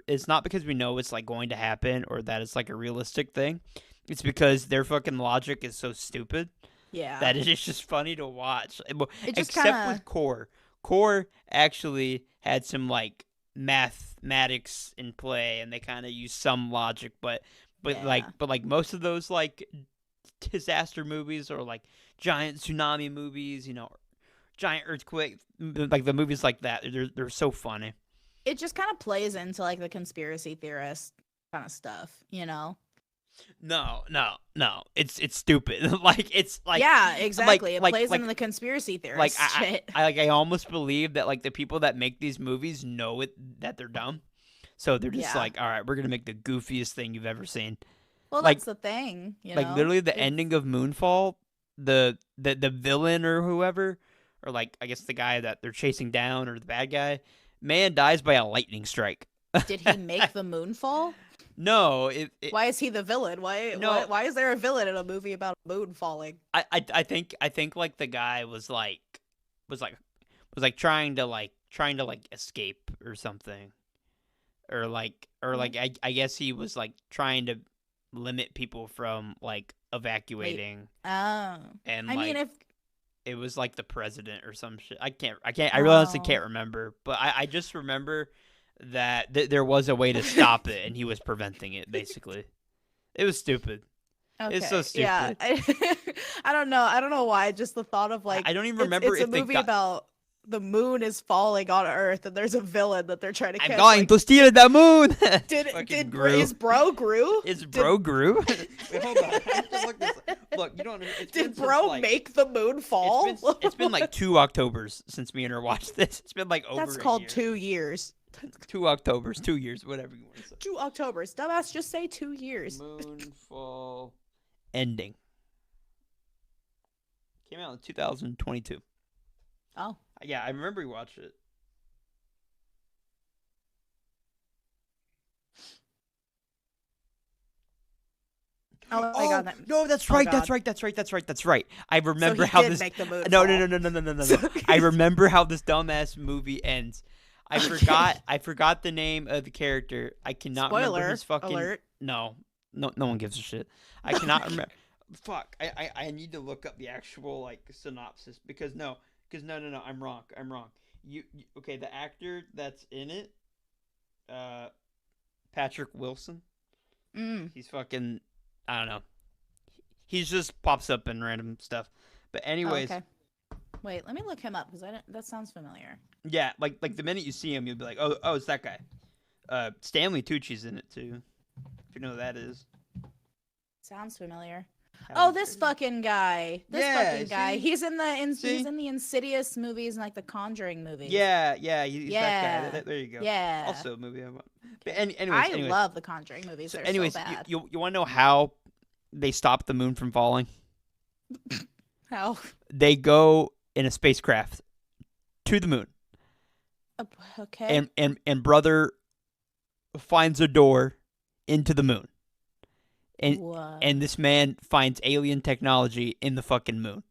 it's not because we know it's like going to happen or that it's like a realistic thing. It's because their fucking logic is so stupid Yeah. that it is just funny to watch. It just Except kind with Core. Core actually had some like mathematics in play and they kind of use some logic, but of, yeah. like most of those like disaster movies or like giant tsunami movies, giant earthquake, like the movies like that. They're so funny. It just kind of plays into like the conspiracy theorist kind of stuff. No, no, no. It's stupid. Like it's Yeah, like exactly. It like plays like into the conspiracy like theorist shit. I almost believe that like the people that make these movies know it that they're dumb. So they're just Yeah. like, all right, we're gonna make the goofiest thing you've ever seen. Well, Like that's the thing, you like know? literally the It's ending of Moonfall, the villain or whoever, or like I guess the guy that they're chasing down or the bad guy, man dies by a lightning strike. did he make the moon fall? No, Why is he the villain? Why why no. why is there a villain in a movie about a moon falling? I think like the guy was like trying to escape or something or I guess he was like trying to limit people from like Wait. evacuating Oh. and I mean like if it was like the president or some shit. I really honestly oh. can't remember, but I just remember that there was a way to stop it and he was preventing it basically. It was stupid. It's so Okay. Yeah. stupid. I don't know. I don't know why. Just the thought of like I don't even it's remember it's a if they movie got. about the moon is falling on Earth and there's a villain that they're trying to I'm catch. going Like, to steal the moon. did Fucking Gru. is bro Gru? Is Did bro Gru? Wait, hold on. I have to look this up. Look, you don't. It's been did bro like, make the moon fall? it's been like 2 Octobers since me and her watched this. It's been like over That's a called year. 2 years. 2 Octobers, 2 years, whatever you want to say. 2 Octobers. Dumbass, just say 2 years. Moonfall ending came out in 2022. Oh. Yeah, I remember you watched it. Oh my Oh god. no, that's Oh right. god. That's right. I So remember he how did this. make the moon No, fall. no, no, no, no, no, no, no, So- no. I remember how this dumbass movie ends. I Okay. forgot the name of the character. I cannot remember Spoiler his fucking. alert. No, no one gives a shit. I cannot remember. Fuck. I need to look up the actual like synopsis because no, no. I'm wrong. Okay? The actor that's in it, uh, Patrick Wilson. Mm. He's fucking. I don't know. He's just pops up in random stuff. But Oh, anyways, okay. Wait, let me look him up because I don't, that sounds familiar. yeah, like the minute you see him, you'll be like, oh, it's that guy. Stanley Tucci's in it too. If you know who that is. Sounds familiar. Halle Oh, this Berry. fucking guy. This Yeah, fucking guy. see? He's in See? he's in the Insidious movies and like the Conjuring movies. Yeah, he's that Yeah. guy. There you go. Yeah. Also a movie I want. But Okay. anyways, love the Conjuring movies. so They're anyways, so bad. you want to know how they stop the moon from falling? How? They go in a spacecraft to the moon, Okay. and brother finds a door into the moon. And What? and this man finds alien technology in the fucking moon.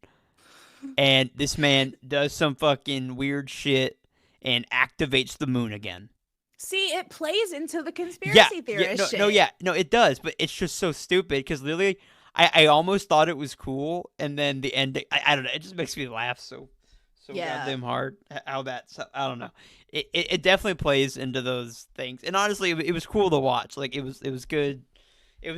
And this man does some fucking weird shit and activates the moon again. See, it plays into the conspiracy theorist shit. No, it does, but it's just so stupid because literally, I almost thought it was cool, and then the ending, I don't know, it just makes me laugh so Yeah. goddamn hard. How that's, I don't know, it definitely plays into those things, and honestly, it was cool to watch. Like it was good. it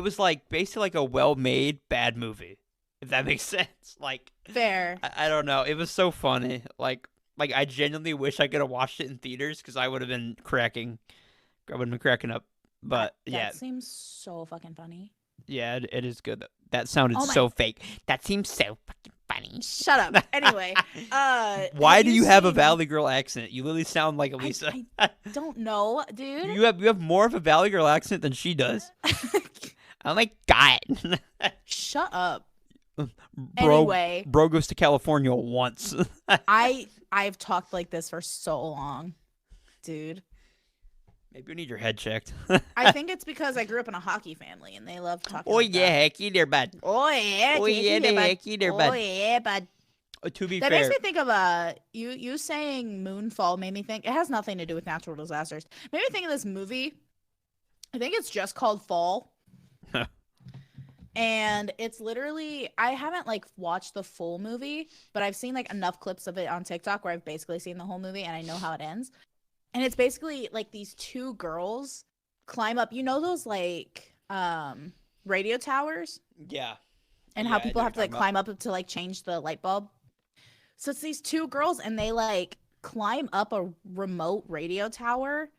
was like basically like a well-made bad movie, if that makes sense. Like Fair. I don't know, it was so funny. Like I genuinely wish I could have watched it in theaters because I would have been cracking up. But yeah, That seems so fucking funny. yeah, it is good. That sounded Oh my! so fake. That seems so fucking funny. Shut up. Anyway, Why do you have a seen? Valley Girl accent? You literally sound like Elisa. I don't know, dude. You have more of a Valley Girl accent than she does. Oh my god. Shut up. Bro, Anyway, bro goes to California once. I've talked like this for so long, dude. Maybe you need your head checked. I think it's because I grew up in a hockey family and they love talking. Oh like yeah, that. heck you there, bud. Oh yeah, Oh yeah, the heck you there, bud. Oh yeah, bud. To be That fair, makes me think of you saying Moonfall made me think it has nothing to do with natural disasters. Made me think of this movie. I think it's just called Fall. And it's literally I haven't like watched the full movie, but I've seen like enough clips of it on TikTok where I've basically seen the whole movie and I know how it ends. And it's basically like these two girls climb up, you know those like radio towers? yeah. And Yeah, how I people know have what to you're like climb up to like change the light bulb. So it's these two girls and they like climb up a remote radio tower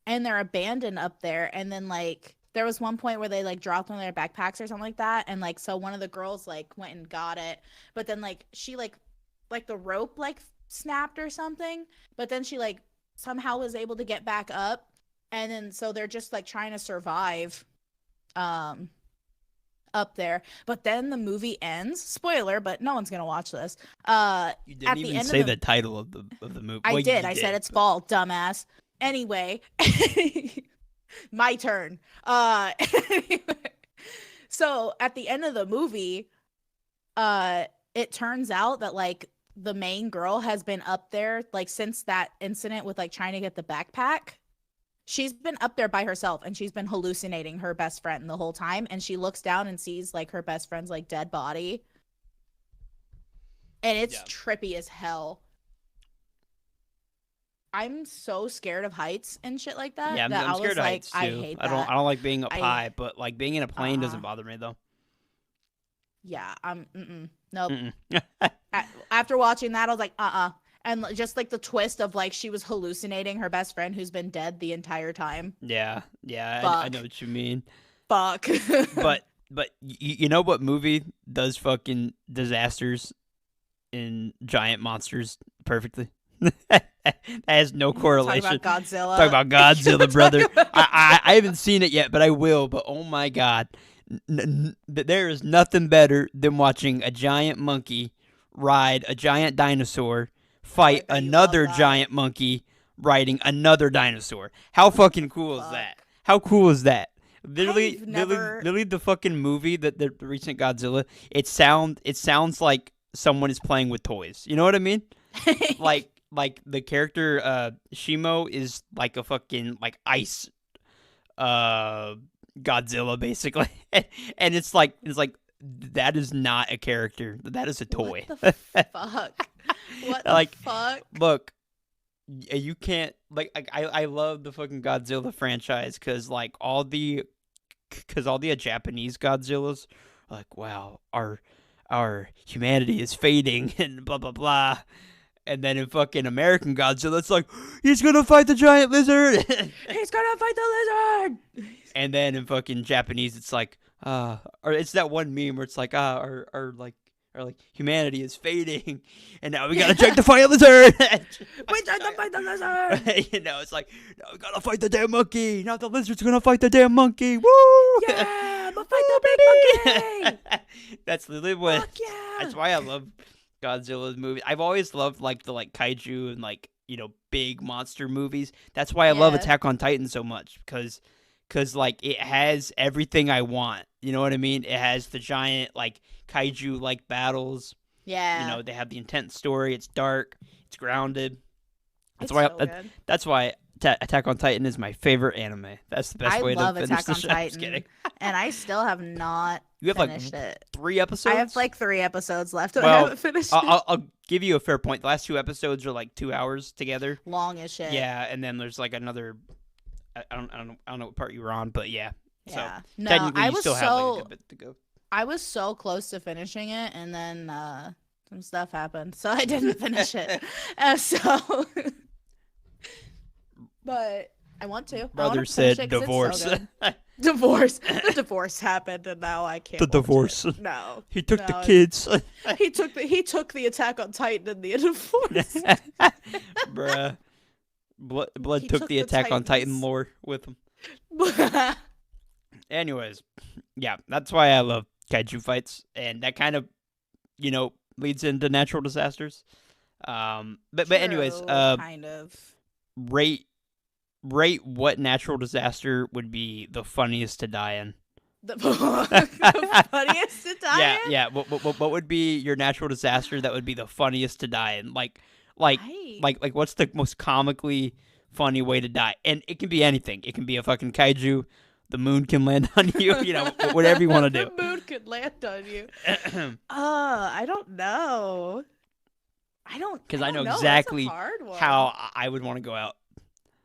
and they're abandoned up there. And then like there was one point where they like dropped one of their backpacks or something like that. And like so one of the girls like went and got it. But then like she like the rope like snapped or something. But then she like somehow was able to get back up. And then so they're just like trying to survive up there. But then the movie ends. Spoiler, but no one's gonna watch this. You At didn't the even end say of the title of the movie. I Well, did. you I did, said it's but- fall, dumbass. Anyway, my turn. So at the end of the movie, it turns out that like the main girl has been up there like since that incident with like trying to get the backpack. She's been up there by herself and she's been hallucinating her best friend the whole time. And she looks down and sees like her best friend's like dead body. And it's trippy as hell. I'm so scared of heights and shit like that. Yeah, that I'm I scared was of like, heights too. I hate that. I don't like being up I- high, but like being in a plane doesn't Uh-uh. bother me though. Yeah, nope. Mm-mm. After watching that, I was like, and just like the twist of like she was hallucinating her best friend who's been dead the entire time. Yeah, I Fuck. know what you mean. Fuck. But you know what movie does fucking disasters in giant monsters perfectly? That has no correlation. Talk about Godzilla. Talk about Godzilla, brother. I haven't seen it yet, but I will. But oh my god, there is nothing better than watching a giant monkey ride a giant dinosaur, fight bet you another love that. giant monkey riding another dinosaur. How fucking cool is Fuck. that? How cool is that? Literally, I've never- literally, the fucking movie that the recent Godzilla. It sounds like someone is playing with toys. You know what I mean? Like the character Shimo is like a fucking like ice Godzilla basically. And it's like that is not a character. That is a toy. What the fuck? What the Like, fuck? Look, you can't like I love the fucking Godzilla franchise cuz like all the Japanese Godzillas are like, wow, our humanity is fading and blah blah blah. And then in fucking American Godzilla, it's like, he's gonna fight the giant lizard. He's gonna fight the lizard. And then in fucking Japanese, it's like, or it's that one meme where it's like, our humanity is fading, and now we gotta try to fight a lizard. We tried to fight the lizard. You know, it's like, now we gotta fight the damn monkey. Now the lizard's gonna fight the damn monkey. Woo! Yeah, but fight the big monkey. That's literally what. Fuck yeah. That's why I love Godzilla's movies. I've always loved like the kaiju and like, you know, big monster movies. That's why I love Yeah. Attack on Titan so much because like it has everything I want. You know what I mean? It has the giant like kaiju like battles. Yeah. You know, they have the intense story. It's dark. It's grounded. That's It's why so good. that's why Attack on Titan is my favorite anime. That's the best I way love to finish Attack the on show. Just Titan, kidding. and I still have not You have like finished it. 3 episodes. I have like 3 episodes left. And I Well, haven't finished it. I'll give you a fair point. The last 2 episodes are like 2 hours together. Long as shit. Yeah, and then there's like another. I don't know what part you were on, but yeah, So Yeah. No, technically, I you was still have like a so good bit to go. I was so close to finishing it, and then some stuff happened, so I didn't finish it. So, but I want to. I Brother want to finish said it because it's divorce. so good. Divorce. The divorce happened, and now I can't. The watch divorce. It. No, He took the no, kids. he took the Attack on Titan and the divorce. Bruh. Blood He took the the Attack on Titan Titans. lore with him. Anyways, yeah, that's why I love kaiju fights, and that kind of, leads into natural disasters. But anyways, True, kind of. rate what natural disaster would be the funniest to die in. The funniest to die Yeah, in? yeah. What would be your natural disaster that would be the funniest to die in? Like what's the most comically funny way to die? And it can be anything. It can be a fucking kaiju. The moon can land on you. Whatever you want to do. The moon could land on you. I don't know. Because I know know. exactly That's a hard one. how I would want to go out.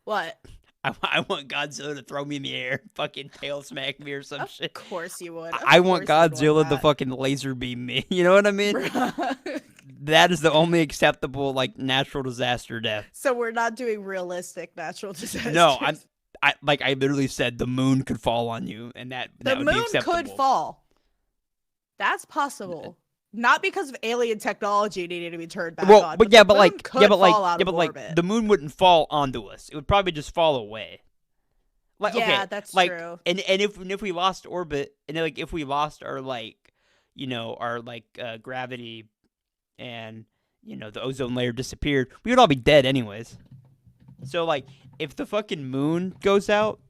What? I want Godzilla to throw me in the air, fucking tail smack me or some shit. Of course you would. I want course you'd Godzilla to that. fucking laser beam me. You know what I mean? That is the only acceptable natural disaster death. So we're not doing realistic natural disasters. No, I literally said the moon could fall on you, and that would be acceptable. The moon could fall. That's possible. Not because of alien technology needing to be turned back on. But the moon wouldn't fall onto us. It would probably just fall away. That's true. And if we lost orbit, and if we lost our gravity, and the ozone layer disappeared, we would all be dead anyways. So if the fucking moon goes out,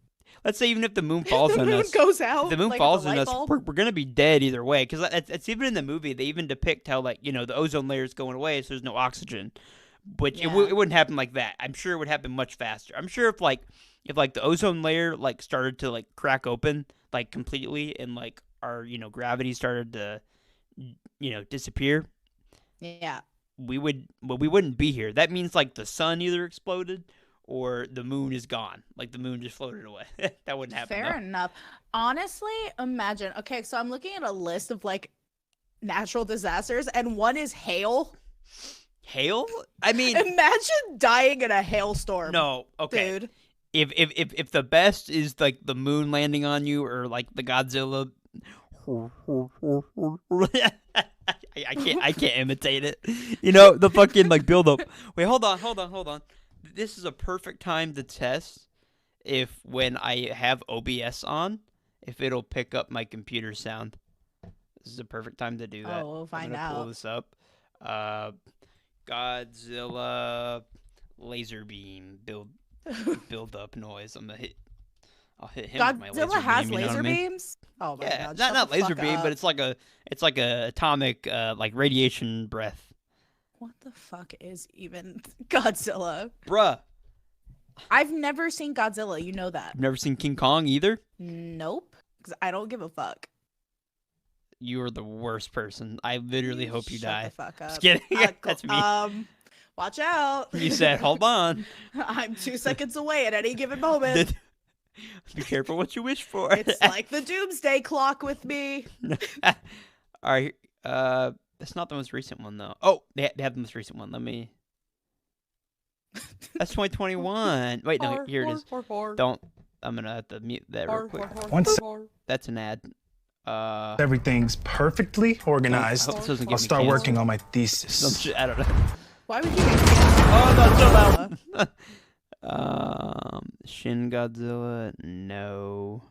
let's say even if the moon falls on us, if the moon falls on us, we're gonna be dead either way. Because it's even in the movie, they even depict how the ozone layer is going away, so there's no oxygen. Which it wouldn't happen like that. I'm sure it would happen much faster. I'm sure if the ozone layer started to crack open completely, and our gravity started to disappear. Yeah. We wouldn't be here. That means the sun either exploded or the moon is gone. The moon just floated away. That wouldn't happen. Fair enough. Honestly, imagine. Okay, so I'm looking at a list of natural disasters, and one is hail. Hail? I mean, imagine dying in a hailstorm. No, okay, dude. If the best is the moon landing on you, or the Godzilla. I can't imitate it. The fucking build up. Wait, hold on. This is a perfect time to test if when I have OBS on, if it'll pick up my computer sound. This is a perfect time to do that. Oh, we'll find I'm gonna out. pull this up. Godzilla laser beam build up noise. I'll hit him with my laser beam. Godzilla has laser beams? Oh my god. Not laser beam, but it's like a atomic radiation breath. What the fuck is even Godzilla? Bruh. I've never seen Godzilla, you know that. You've never seen King Kong either? Nope. Because I don't give a fuck. You are the worst person. I literally hope you die. Shut the fuck up. Just kidding. That's me. Watch out. You said, hold on. I'm 2 seconds away at any given moment. Be careful what you wish for. It's like the doomsday clock with me. All right. That's not the most recent one, though. Oh, they have the most recent one. Let me... That's 2021. Wait, no, here it is. Don't... I'm going to have to mute that real quick. That's an ad. Everything's perfectly organized. I'll start working on my thesis. I don't know. Why would you be Oh, no, chill out. Shin Godzilla, no.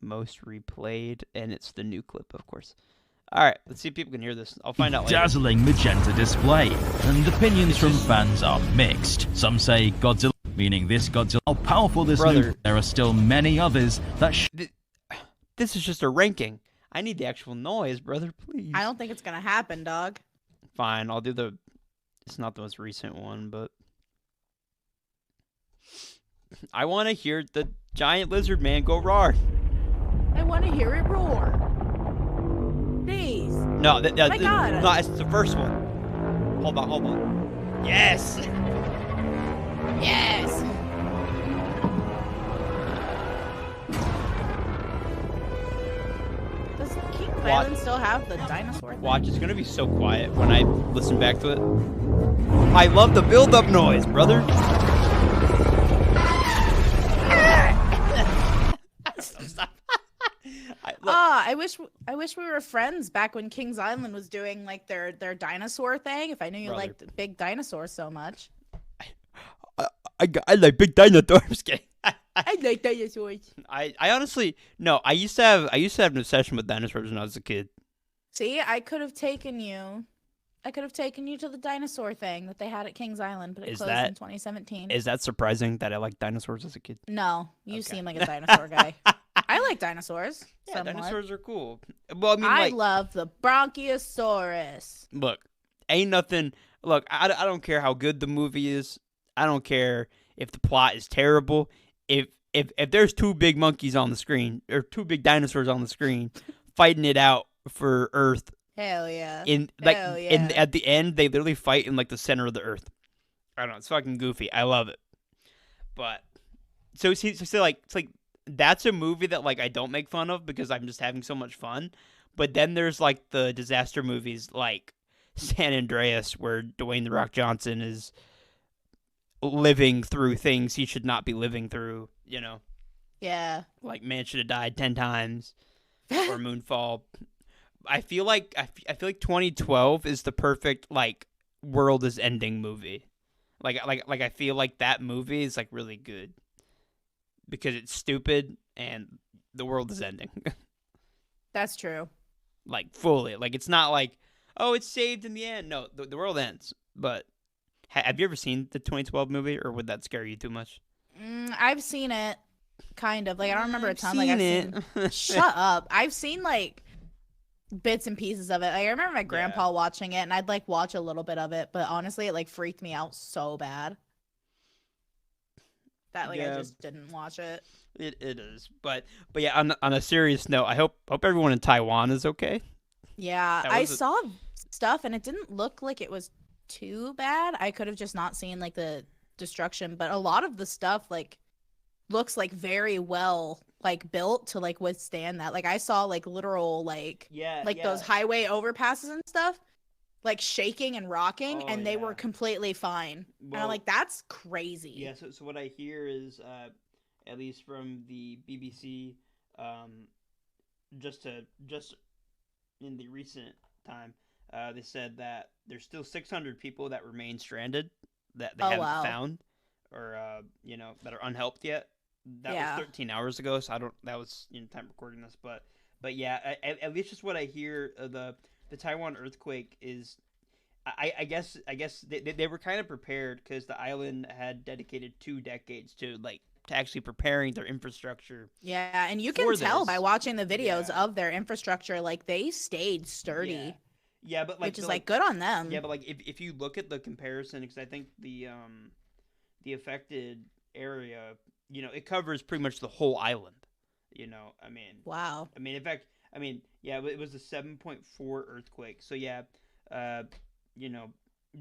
Most replayed, and it's the new clip, of course. All right, let's see if people can hear this. I'll find out later. Dazzling magenta display, and opinions from fans are mixed. Some say Godzilla, meaning this Godzilla. How powerful this new? There are still many others that. This is just a ranking. I need the actual noise, brother. Please. I don't think it's gonna happen, dog. Fine, I'll do the. It's not the most recent one, but I want to hear the giant lizard man go roar. I want to hear it roar. Please. No, my God. No, it's the first one. Hold on. Yes. Yes. Island still have the dinosaur thing? Watch, it's gonna be so quiet when I listen back to it. I love the build-up noise, brother. I wish we were friends back when Kings Island was doing like their dinosaur thing. If I knew you liked big dinosaurs so much. I like big dinosaurs. I'm just kidding. I like dinosaurs. I honestly no. I used to have an obsession with dinosaurs when I was a kid. See, I could have taken you to the dinosaur thing that they had at Kings Island, but it closed in 2017. Is that surprising that I liked dinosaurs as a kid? No, you seem like a dinosaur guy. I like dinosaurs. Yeah, somewhat. dinosaurs are cool. Well, I mean, I love the Bronchiosaurus. Look, ain't nothing. Look, I don't care how good the movie is. I don't care if the plot is terrible. If there's two big monkeys on the screen or two big dinosaurs on the screen fighting it out for Earth. Hell yeah. At the end, they literally fight in like the center of the Earth. I don't know. It's fucking goofy. I love it. But so like it's like that's a movie that like I don't make fun of because I'm just having so much fun. But then there's like the disaster movies like San Andreas where Dwayne The Rock Johnson is living through things he should not be living through, you know. Yeah. Like Man Should Have Died 10 Times or Moonfall. I feel like 2012 is the perfect like world is ending movie. Like I feel like that movie is like really good because it's stupid and the world is ending. That's true. Like fully. Like it's not like, oh, it's saved in the end. No, the world ends. But have you ever seen the 2012 movie, or would that scare you too much? I've seen it, kind of. Like I don't remember a ton. It. Shut up. I've seen like bits and pieces of it. Like, I remember my grandpa watching it, and I'd like watch a little bit of it. But honestly, it like freaked me out so bad that like I just didn't watch it. It is, but yeah. On a serious note, I hope everyone in Taiwan is okay. Yeah, I saw stuff, and it didn't look like it was too bad. I could have just not seen like the destruction, but a lot of the stuff like looks like very well like built to like withstand that. Like I saw like literal like those highway overpasses and stuff like shaking and rocking, and they were completely fine. Well, and I'm like, that's crazy. Yeah. So what I hear is, at least from the BBC, just in the recent time, they said that there's still 600 people that remain stranded that they haven't found, or that are unhelped yet. That was 13 hours ago, so that was time recording this, but yeah, at least just what I hear, the Taiwan earthquake is, I guess they were kind of prepared because the island had dedicated 2 decades to actually preparing their infrastructure. Yeah, and you can tell by watching the videos of their infrastructure, like they stayed sturdy. Yeah, but which is good on them. Yeah, but like if you look at the comparison, because I think the affected area, it covers pretty much the whole island. I mean. Wow. I mean, in fact, it was a 7.4 earthquake. So yeah,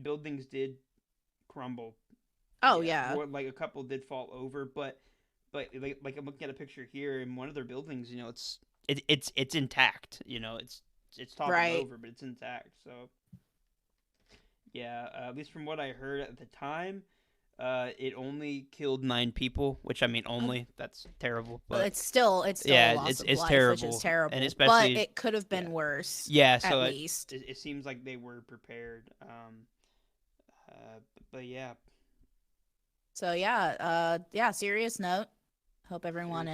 buildings did crumble. Oh yeah. Or, like a couple did fall over, but like I'm looking at a picture here, and one of their buildings, it's intact. It's toppling over, but it's intact. So, yeah, at least from what I heard at the time, it only killed 9 people. Which that's terrible. But it's still a loss of life, terrible. Which is terrible. And especially, but it could have been worse. Yeah, so at least it seems like they were prepared. But yeah. So yeah. Serious note. Hope everyone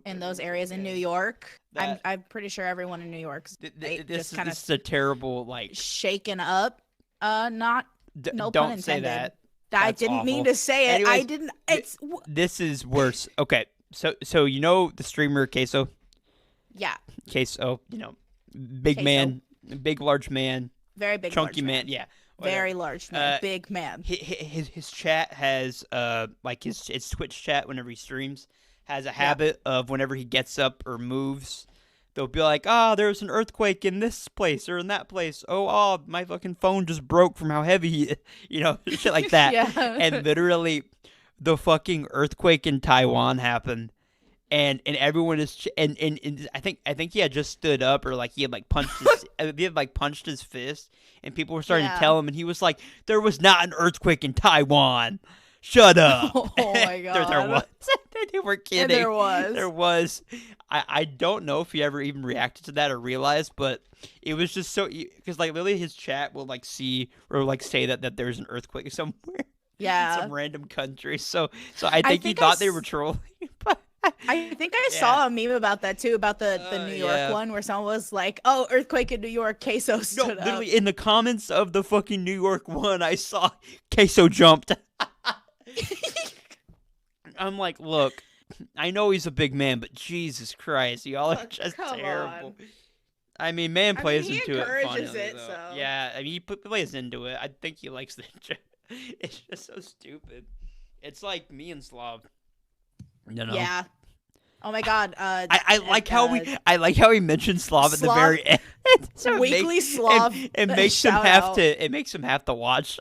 in those areas in New York. I'm pretty sure everyone in New York's this is a terrible shaken up. Not no pun intended. Say that. I didn't mean to say it. Anyways, I didn't. It's this is worse. Okay, so the streamer Queso. Yeah. Queso, big man, big large man, very big, chunky large man. Yeah. Whatever. Very large man, big man. His chat has his Twitch chat whenever he streams has a habit of whenever he gets up or moves, they'll be like, there's an earthquake in this place or in that place. Oh, my fucking phone just broke from how heavy he is. Shit like that. Yeah. And literally the fucking earthquake in Taiwan happened, and everyone is and I think he had just stood up, or like he had like punched his fist, and people were starting to tell him, and he was like, "There was not an earthquake in Taiwan. Shut up." Oh my god. there was. They were kidding. And there was. I don't know if he ever even reacted to that or realized, but it was just so, because like literally his chat will like see or like say that there's an earthquake somewhere. Yeah. Some random country. So I think he thought they were trolling. But I think I saw a meme about that too, about the New York one, where someone was like, "Oh, earthquake in New York, queso stood up." Literally in the comments of the fucking New York one, I saw queso jumped. I'm like, look, I know he's a big man, but Jesus Christ, y'all are just terrible. On. I mean, man plays he into it. Encourages Funnily, it, though. so. Yeah, I mean, he plays into it. I think he likes the. It's just so stupid. It's like me and Slav. You know? Yeah. Oh my god. I like how he mentioned Slav at the very end. So weekly Slav. It makes him have to. It makes him have to watch.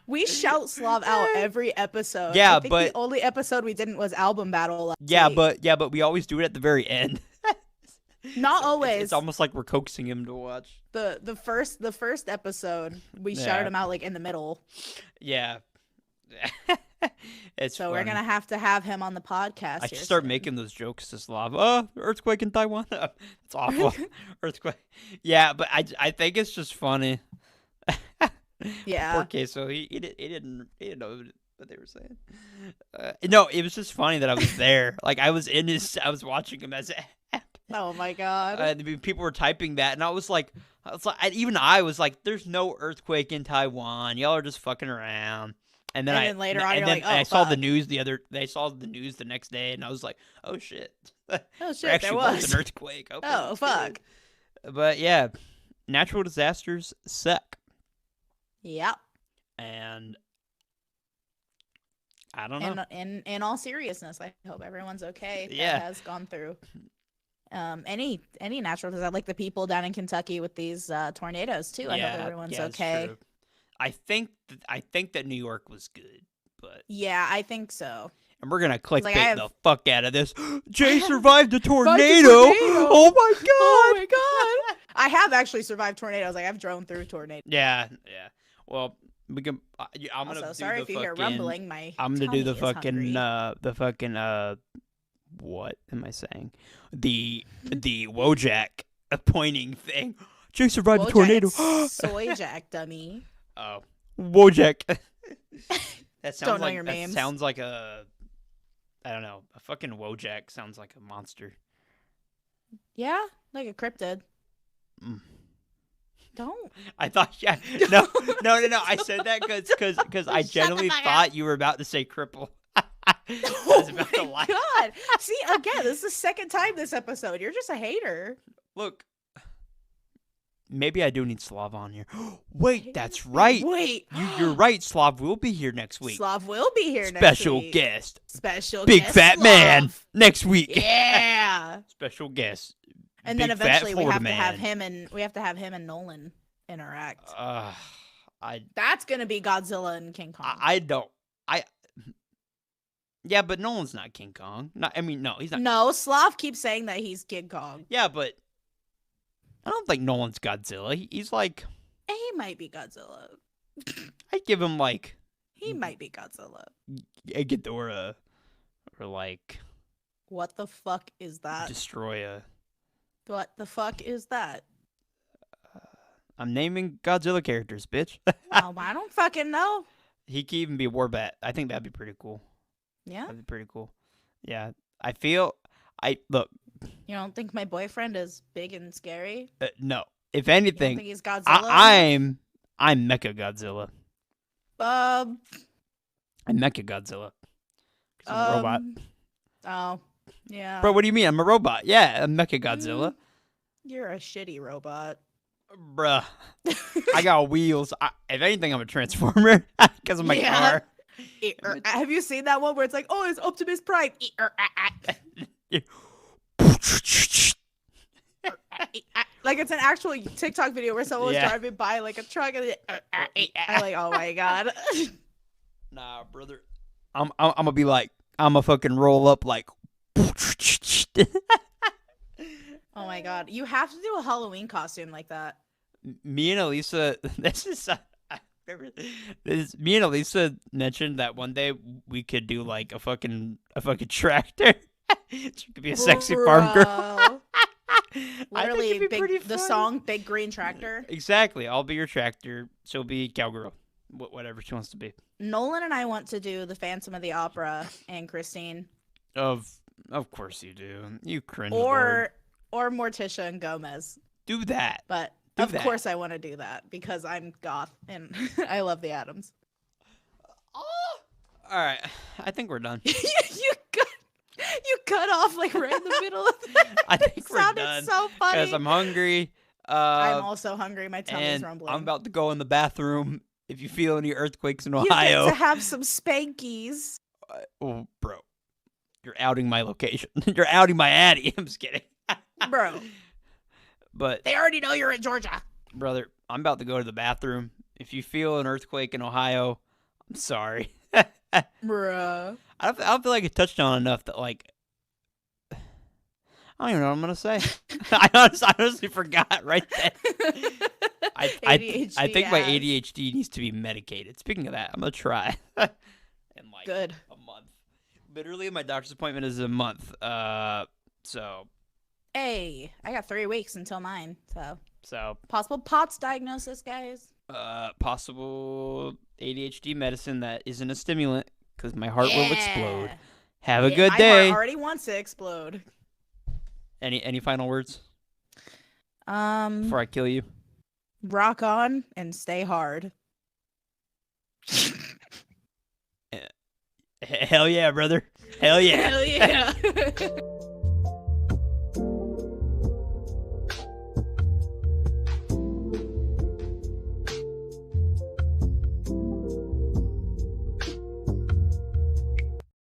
We shout Slav out every episode. Yeah, I think but the only episode we didn't was album battle. But we always do it at the very end. Not always. It's almost like we're coaxing him to watch. The first episode we shouted him out like in the middle. Yeah. So funny. we're gonna have to have him on the podcast. I should start making those jokes to Slav. Earthquake in Taiwan. It's awful. Earthquake. Yeah, but I think it's just funny. Yeah. Poor Queso. He didn't know what they were saying. No, it was just funny that I was there. Like I was watching him as it happened. Oh my god. People were typing that, and I was like, I was like, there's no earthquake in Taiwan. Y'all are just fucking around. And then later on, I saw the news the next day, and I was like, oh shit. Oh shit, there was an earthquake. Okay, oh fuck. Good. But yeah, natural disasters suck. Yep. And I don't know. In all seriousness, I hope everyone's okay. Yeah. That has gone through. Any natural disaster, like the people down in Kentucky with these tornadoes too. I hope everyone's okay. True. I think that New York was good, but yeah, I think so. And we're gonna clickbait the fuck out of this. Jay survived a tornado. Oh my god! Oh my god! I have actually survived tornadoes. Like I've drone through tornadoes. Yeah. Well, we can. I'm also, gonna. Sorry if you hear rumbling. I'm gonna do the fucking. Hungry. What am I saying? The Wojak pointing thing. Jay survived a tornado. Soy Jack, dummy. Oh, Wojak. That sounds Don't know like your that names. sounds like a. I don't know. A fucking Wojak sounds like a monster. Yeah, like a cryptid. Mm. Don't. I thought, yeah, no. I said that because I genuinely thought you were about to say cripple. I was about to lie. God. See, again, this is the second time this episode. You're just a hater. Look, maybe I do need Slav on here. Wait, that's right. Wait. You're right. Slav will be here next week. Slav will be here next Special week. guest. Special Big guest. fat Slav. man next week. Yeah. Special guest. And Big then eventually fat we have Florida to have him and Nolan interact. I That's gonna be Godzilla and King Kong. I don't. Yeah, but Nolan's not King Kong. No, he's not. No, Slav keeps saying that he's King Kong. Yeah, but I don't think Nolan's Godzilla. He's like. He might be Godzilla. I'd give him like. He might be Godzilla. Ghidorah, or like. What the fuck is that? Destroya. What the fuck is that? I'm naming Godzilla characters, bitch. Oh, I don't fucking know. He could even be a Warbat. I think that'd be pretty cool. Yeah? That'd be pretty cool. Yeah. Look. You don't think my boyfriend is big and scary? No. If You don't anything, think he's Godzilla? I'm Mecha Godzilla. Um, I'm Mecha Godzilla. 'Cause I'm a robot. Oh, yeah. Bro, what do you mean? I'm a robot. Yeah, I'm Mecha Godzilla. You're a shitty robot. Bruh. I got wheels. If anything, I'm a transformer because of my car. Have you seen that one where it's like, oh, it's Optimus Prime? Like it's an actual TikTok video where someone was driving by like a truck and I'm like, oh my god. Nah, brother. I'm gonna be like, I'm gonna fucking roll up like Oh my god, you have to do a Halloween costume like that. Me and Elisa, me and Elisa mentioned that one day we could do like a fucking tractor. She could be a sexy farm girl. Literally, the song "Big Green Tractor." Exactly. I'll be your tractor. She'll be cowgirl. Whatever she wants to be. Nolan and I want to do the Phantom of the Opera and Christine. Of course you do. You cringe. Or Morticia and Gomez. Do that. But of course I want to do that because I'm goth and I love the Addams. Oh. All right. I think we're done. You cut off like right in the middle of that. I think we're done. Sounded so funny. Because I'm hungry. I'm also hungry. My tummy's rumbling. I'm about to go in the bathroom. If you feel any earthquakes in You Ohio, get to have some spankies. Oh, bro, you're outing my location. You're outing my addy. I'm just kidding, bro. But they already know you're in Georgia, brother. I'm about to go to the bathroom. If you feel an earthquake in Ohio, I'm sorry, bro. I don't feel like it touched on enough that like. I don't even know what I'm gonna say. I honestly forgot right then. I think my ADHD needs to be medicated. Speaking of that, I'm gonna try. In like Good. a month. Literally, my doctor's appointment is a month. So. Hey, I got 3 weeks until mine. So. Possible POTS diagnosis, guys. Possible ADHD medicine that isn't a stimulant, because my heart will explode. Have a good day. My heart already wants to explode. Any final words? Before I kill you. Rock on and stay hard. Hell yeah, brother. Hell yeah. Hell yeah.